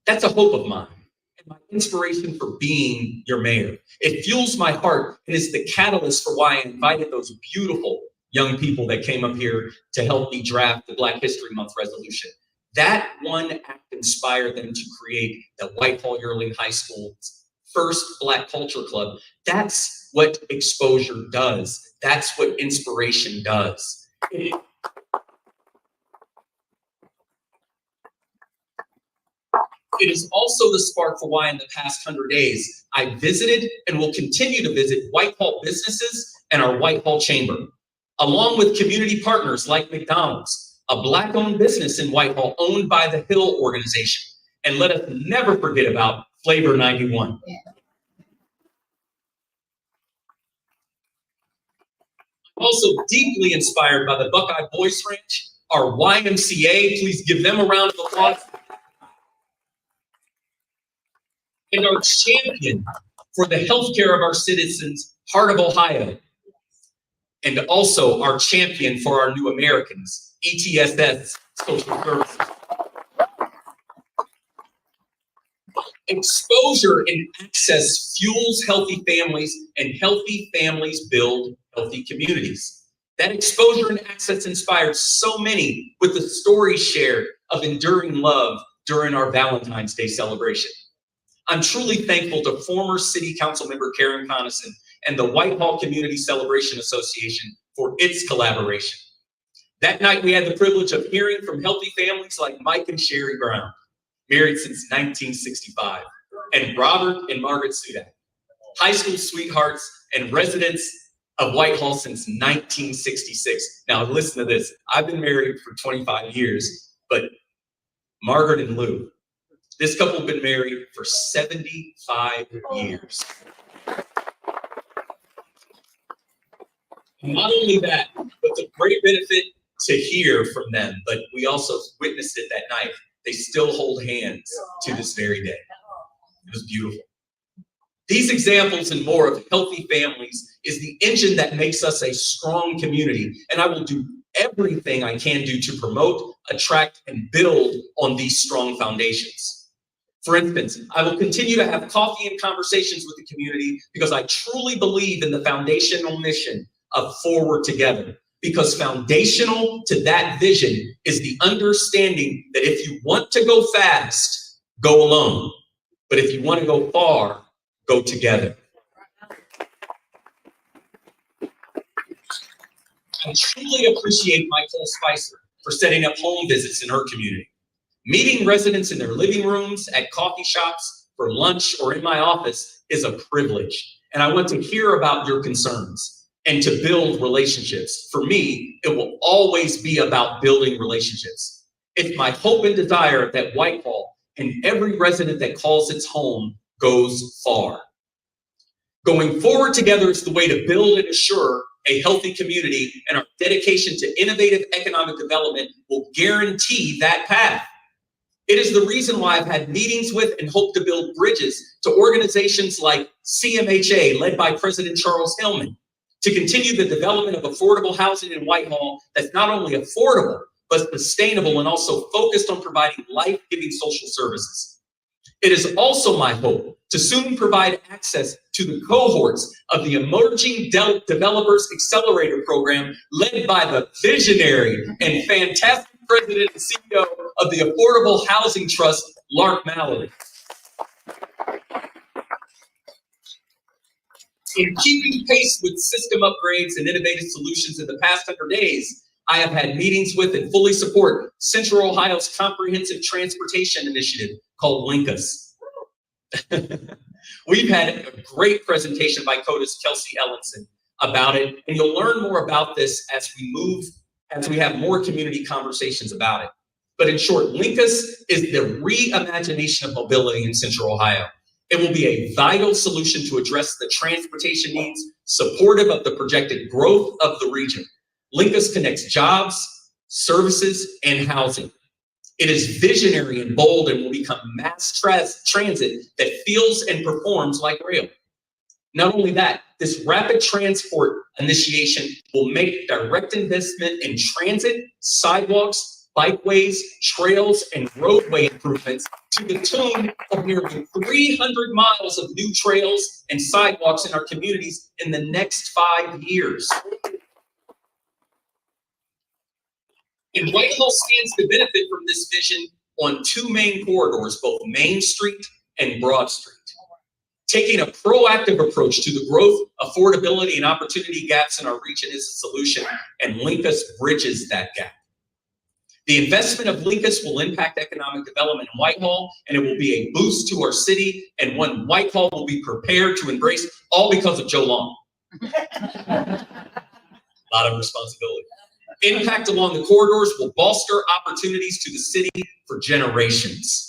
That's a hope of mine and my inspiration for being your mayor. It fuels my heart and is the catalyst for why I invited those beautiful young people that came up here to help me draft the Black History Month resolution. That one act inspired them to create the Whitehall Yearling High School's first Black Culture Club. That's what exposure does. That's what inspiration does. It is also the spark for why in the past 100 days, I visited and will continue to visit Whitehall businesses and our Whitehall Chamber, along with community partners like McDonald's, a Black-owned business in Whitehall owned by the Hill organization. And let us never forget about Flavor 91. Yeah. I'm also deeply inspired by the Buckeye Boys Ranch, our YMCA. Please give them a round of applause. And our champion for the healthcare of our citizens, Heart of Ohio. And also our champion for our new Americans, ETSS Social Services. Exposure and access fuels healthy families, and healthy families build healthy communities. That exposure and access inspired so many with the stories shared of enduring love during our Valentine's Day celebration. I'm truly thankful to former City Council member Karen Conason and the Whitehall Community Celebration Association for its collaboration. That night, we had the privilege of hearing from healthy families like Mike and Sherry Brown, married since 1965, and Robert and Margaret Sudak, high school sweethearts and residents of Whitehall since 1966. Now, listen to this. I've been married for 25 years, but Margaret and Lou, this couple have been married for 75 years. Not only that, but the great benefit to hear from them, but we also witnessed it that night. They still hold hands to this very day. It was beautiful. These examples and more of healthy families is the engine that makes us a strong community, and I will do everything I can do to promote, attract, and build on these strong foundations. For instance, I will continue to have coffee and conversations with the community because I truly believe in the foundational mission of Forward Together. Because foundational to that vision is the understanding that if you want to go fast, go alone. But if you want to go far, go together. I truly appreciate Nicole Spicer for setting up home visits in her community. Meeting residents in their living rooms, at coffee shops, for lunch, or in my office is a privilege. And I want to hear about your concerns and to build relationships. For me, it will always be about building relationships. It's my hope and desire that Whitehall and every resident that calls its home goes far. Going forward together is the way to build and assure a healthy community, and our dedication to innovative economic development will guarantee that path. It is the reason why I've had meetings with and hope to build bridges to organizations like CMHA, led by President Charles Hillman, to continue the development of affordable housing in Whitehall that's not only affordable, but sustainable and also focused on providing life-giving social services. It is also my hope to soon provide access to the cohorts of the Emerging Developers Accelerator Program led by the visionary and fantastic President and CEO of the Affordable Housing Trust, Lark Mallory. In keeping pace with system upgrades and innovative solutions in the past 100 days, I have had meetings with and fully support Central Ohio's comprehensive transportation initiative called LinkUs. We've had a great presentation by CODA's Kelsey Ellenson about it, and you'll learn more about this as we have more community conversations about it. But in short, LinkUs is the reimagination of mobility in Central Ohio. It will be a vital solution to address the transportation needs, supportive of the projected growth of the region. LinkUs connects jobs, services, and housing. It is visionary and bold and will become mass transit that feels and performs like rail. Not only that, this rapid transport initiation will make direct investment in transit, sidewalks, bikeways, trails, and roadway improvements to the tune of nearly 300 miles of new trails and sidewalks in our communities in the next 5 years. And Whitehall stands to benefit from this vision on two main corridors, both Main Street and Broad Street. Taking a proactive approach to the growth, affordability, and opportunity gaps in our region is a solution, and LinkUs bridges that gap. The investment of LinkUs will impact economic development in Whitehall, and it will be a boost to our city, and one Whitehall will be prepared to embrace, all because of Joe Long. A lot of responsibility. Impact along the corridors will bolster opportunities to the city for generations.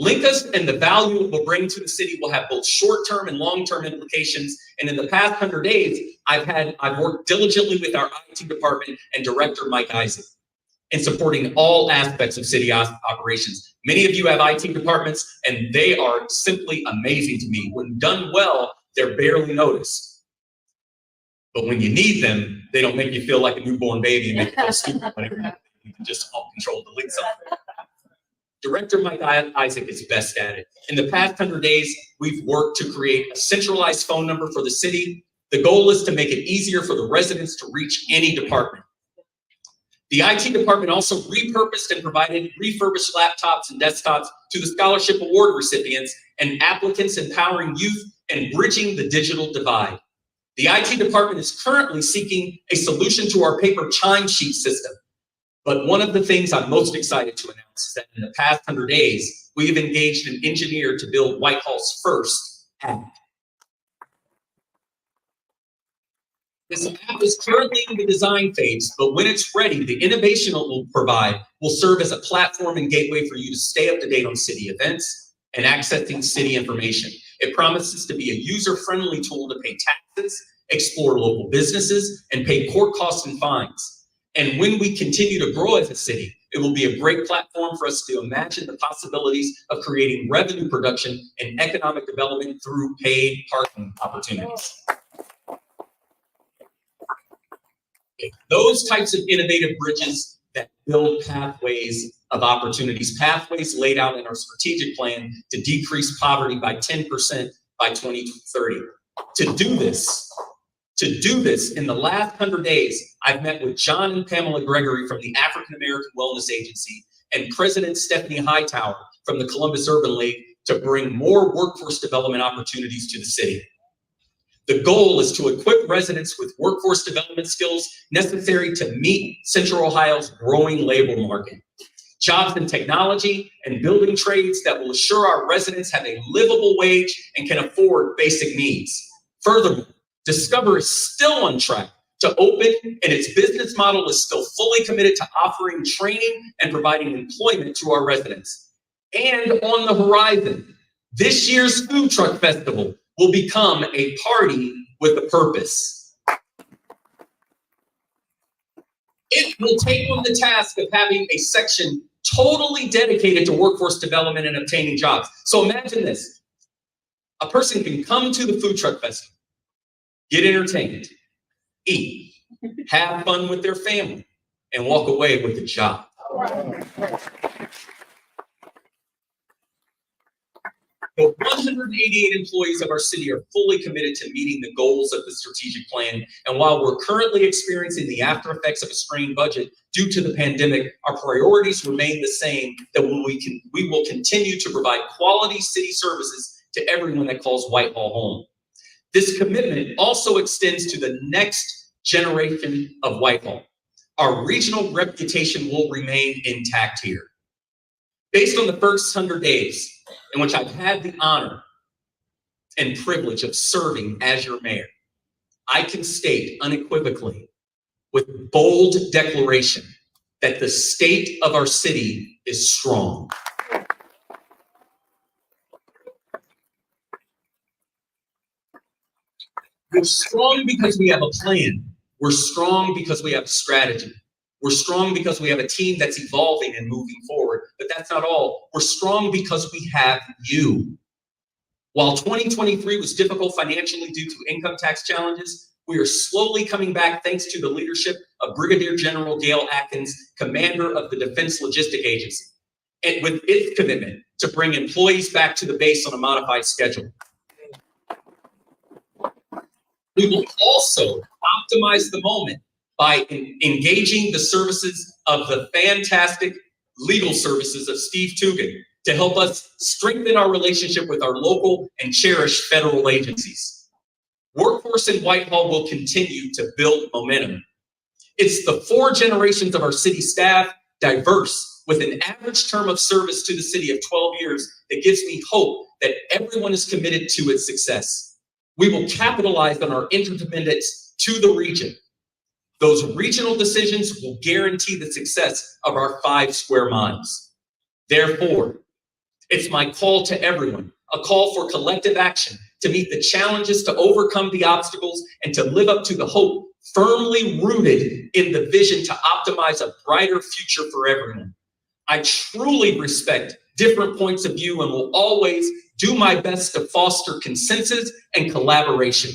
LinkUs and the value it will bring to the city will have both short-term and long-term implications. And in the past 100 days, I've worked diligently with our IT department and Director Mike Isaac in supporting all aspects of city operations. Many of you have IT departments, and they are simply amazing to me. When done well, they're barely noticed. But when you need them, they don't make you feel like a newborn baby and make you feel stupid whenever you can just help control, delete something. Director Mike Isaac is best at it. In the past 100 days, we've worked to create a centralized phone number for the city. The goal is to make it easier for the residents to reach any department. The IT department also repurposed and provided refurbished laptops and desktops to the scholarship award recipients and applicants, empowering youth and bridging the digital divide. The IT department is currently seeking a solution to our paper chime sheet system. But one of the things I'm most excited to announce is that in the past 100 days, we have engaged an engineer to build Whitehall's first app. This app is currently in the design phase, but when it's ready, the innovation it will provide will serve as a platform and gateway for you to stay up to date on city events and accessing city information. It promises to be a user-friendly tool to pay taxes, explore local businesses, and pay court costs and fines. And when we continue to grow as a city, it will be a great platform for us to imagine the possibilities of creating revenue production and economic development through paid parking opportunities. Those types of innovative bridges that build pathways of opportunities, pathways laid out in our strategic plan to decrease poverty by 10% by 2030. To do this, in the last 100 days, I've met with John and Pamela Gregory from the African American Wellness Agency and President Stephanie Hightower from the Columbus Urban League to bring more workforce development opportunities to the city. The goal is to equip residents with workforce development skills necessary to meet Central Ohio's growing labor market. Jobs in technology and building trades that will assure our residents have a livable wage and can afford basic needs. Furthermore, Discover is still on track to open, and its business model is still fully committed to offering training and providing employment to our residents. And on the horizon, this year's Food Truck Festival will become a party with a purpose. It will take on the task of having a section totally dedicated to workforce development and obtaining jobs. So imagine this. A person can come to the Food Truck Festival, get entertained, eat, have fun with their family, and walk away with a job. The 188 employees of our city are fully committed to meeting the goals of the strategic plan. And while we're currently experiencing the after effects of a strained budget due to the pandemic, our priorities remain the same, that we will continue to provide quality city services to everyone that calls Whitehall home. This commitment also extends to the next generation of Whitehall. Our regional reputation will remain intact here. Based on the first 100 days in which I've had the honor and privilege of serving as your mayor, I can state unequivocally with bold declaration that the state of our city is strong. We're strong because we have a plan. We're strong because we have a strategy. We're strong because we have a team that's evolving and moving forward. But that's not all. We're strong because we have you. While 2023 was difficult financially due to income tax challenges, we are slowly coming back thanks to the leadership of Brigadier General Gail Atkins, commander of the Defense Logistic Agency, and with its commitment to bring employees back to the base on a modified schedule. We will also optimize the moment by engaging the services of the fantastic legal services of Steve Tugin to help us strengthen our relationship with our local and cherished federal agencies. Workforce in Whitehall will continue to build momentum. It's the 4 generations of our city staff, diverse, with an average term of service to the city of 12 years, that gives me hope that everyone is committed to its success. We will capitalize on our interdependence to the region. Those regional decisions will guarantee the success of our 5 square miles. Therefore, it's my call to everyone, a call for collective action to meet the challenges, to overcome the obstacles, and to live up to the hope firmly rooted in the vision to optimize a brighter future for everyone. I truly respect different points of view and will always do my best to foster consensus and collaboration.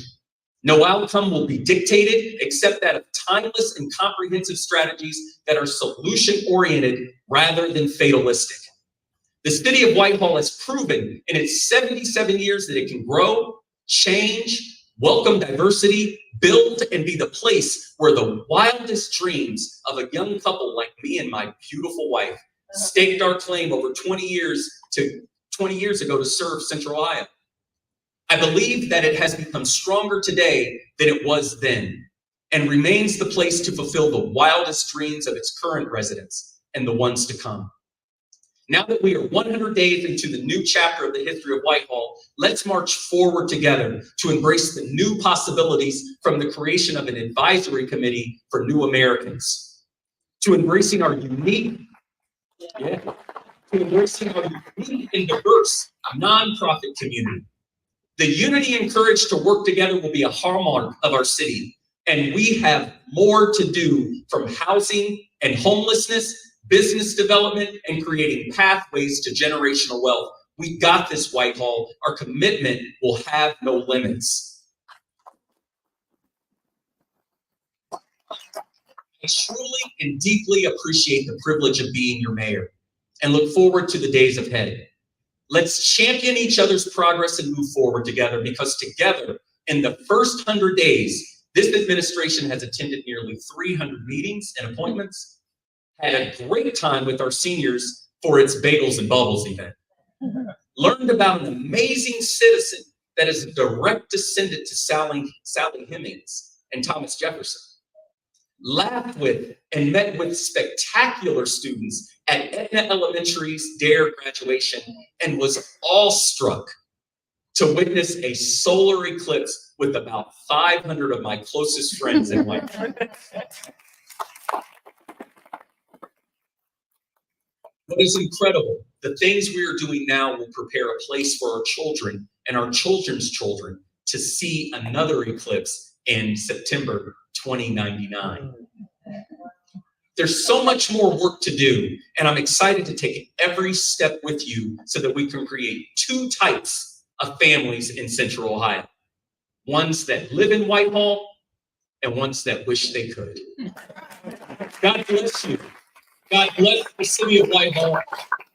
No outcome will be dictated except that of timeless and comprehensive strategies that are solution-oriented rather than fatalistic. The city of Whitehall has proven in its 77 years that it can grow, change, welcome diversity, build, and be the place where the wildest dreams of a young couple like me and my beautiful wife staked our claim over 20 years ago to serve Central Ohio. I believe that it has become stronger today than it was then, and remains the place to fulfill the wildest dreams of its current residents and the ones to come. Now that we are 100 days into the new chapter of the history of Whitehall, let's march forward together to embrace the new possibilities from the creation of an advisory committee for new Americans, to embracing our unique and diverse nonprofit community. The unity and courage to work together will be a hallmark of our city, and we have more to do, from housing and homelessness, business development, and creating pathways to generational wealth. We got this, Whitehall. Our commitment will have no limits. I truly and deeply appreciate the privilege of being your mayor and look forward to the days ahead. Let's champion each other's progress and move forward together, because together, in the first 100 days, this administration has attended nearly 300 meetings and appointments, had a great time with our seniors for its Bagels and Bubbles event, learned about an amazing citizen that is a direct descendant to Sally Hemings and Thomas Jefferson, laughed with and met with spectacular students at Etna Elementary's DARE graduation, and was awestruck to witness a solar eclipse with about 500 of my closest friends in life. What is incredible, the things we are doing now will prepare a place for our children and our children's children to see another eclipse in September 2099. There's so much more work to do, and I'm excited to take every step with you so that we can create 2 types of families in Central Ohio. Ones that live in Whitehall and ones that wish they could. God bless you. God bless the city of Whitehall.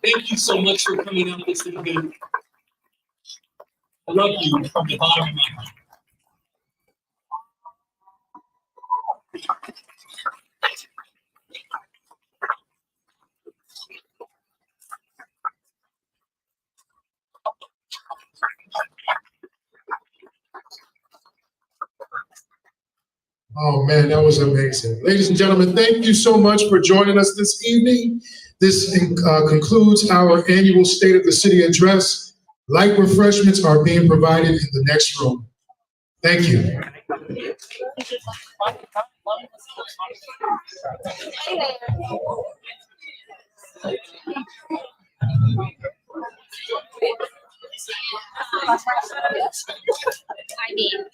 Thank you so much for coming out this evening. I love you from the bottom of my heart. Oh man, that was amazing. Ladies and gentlemen, thank you so much for joining us this evening. This concludes our annual State of the City address. Light refreshments are being provided in the next room. Thank you. I mean.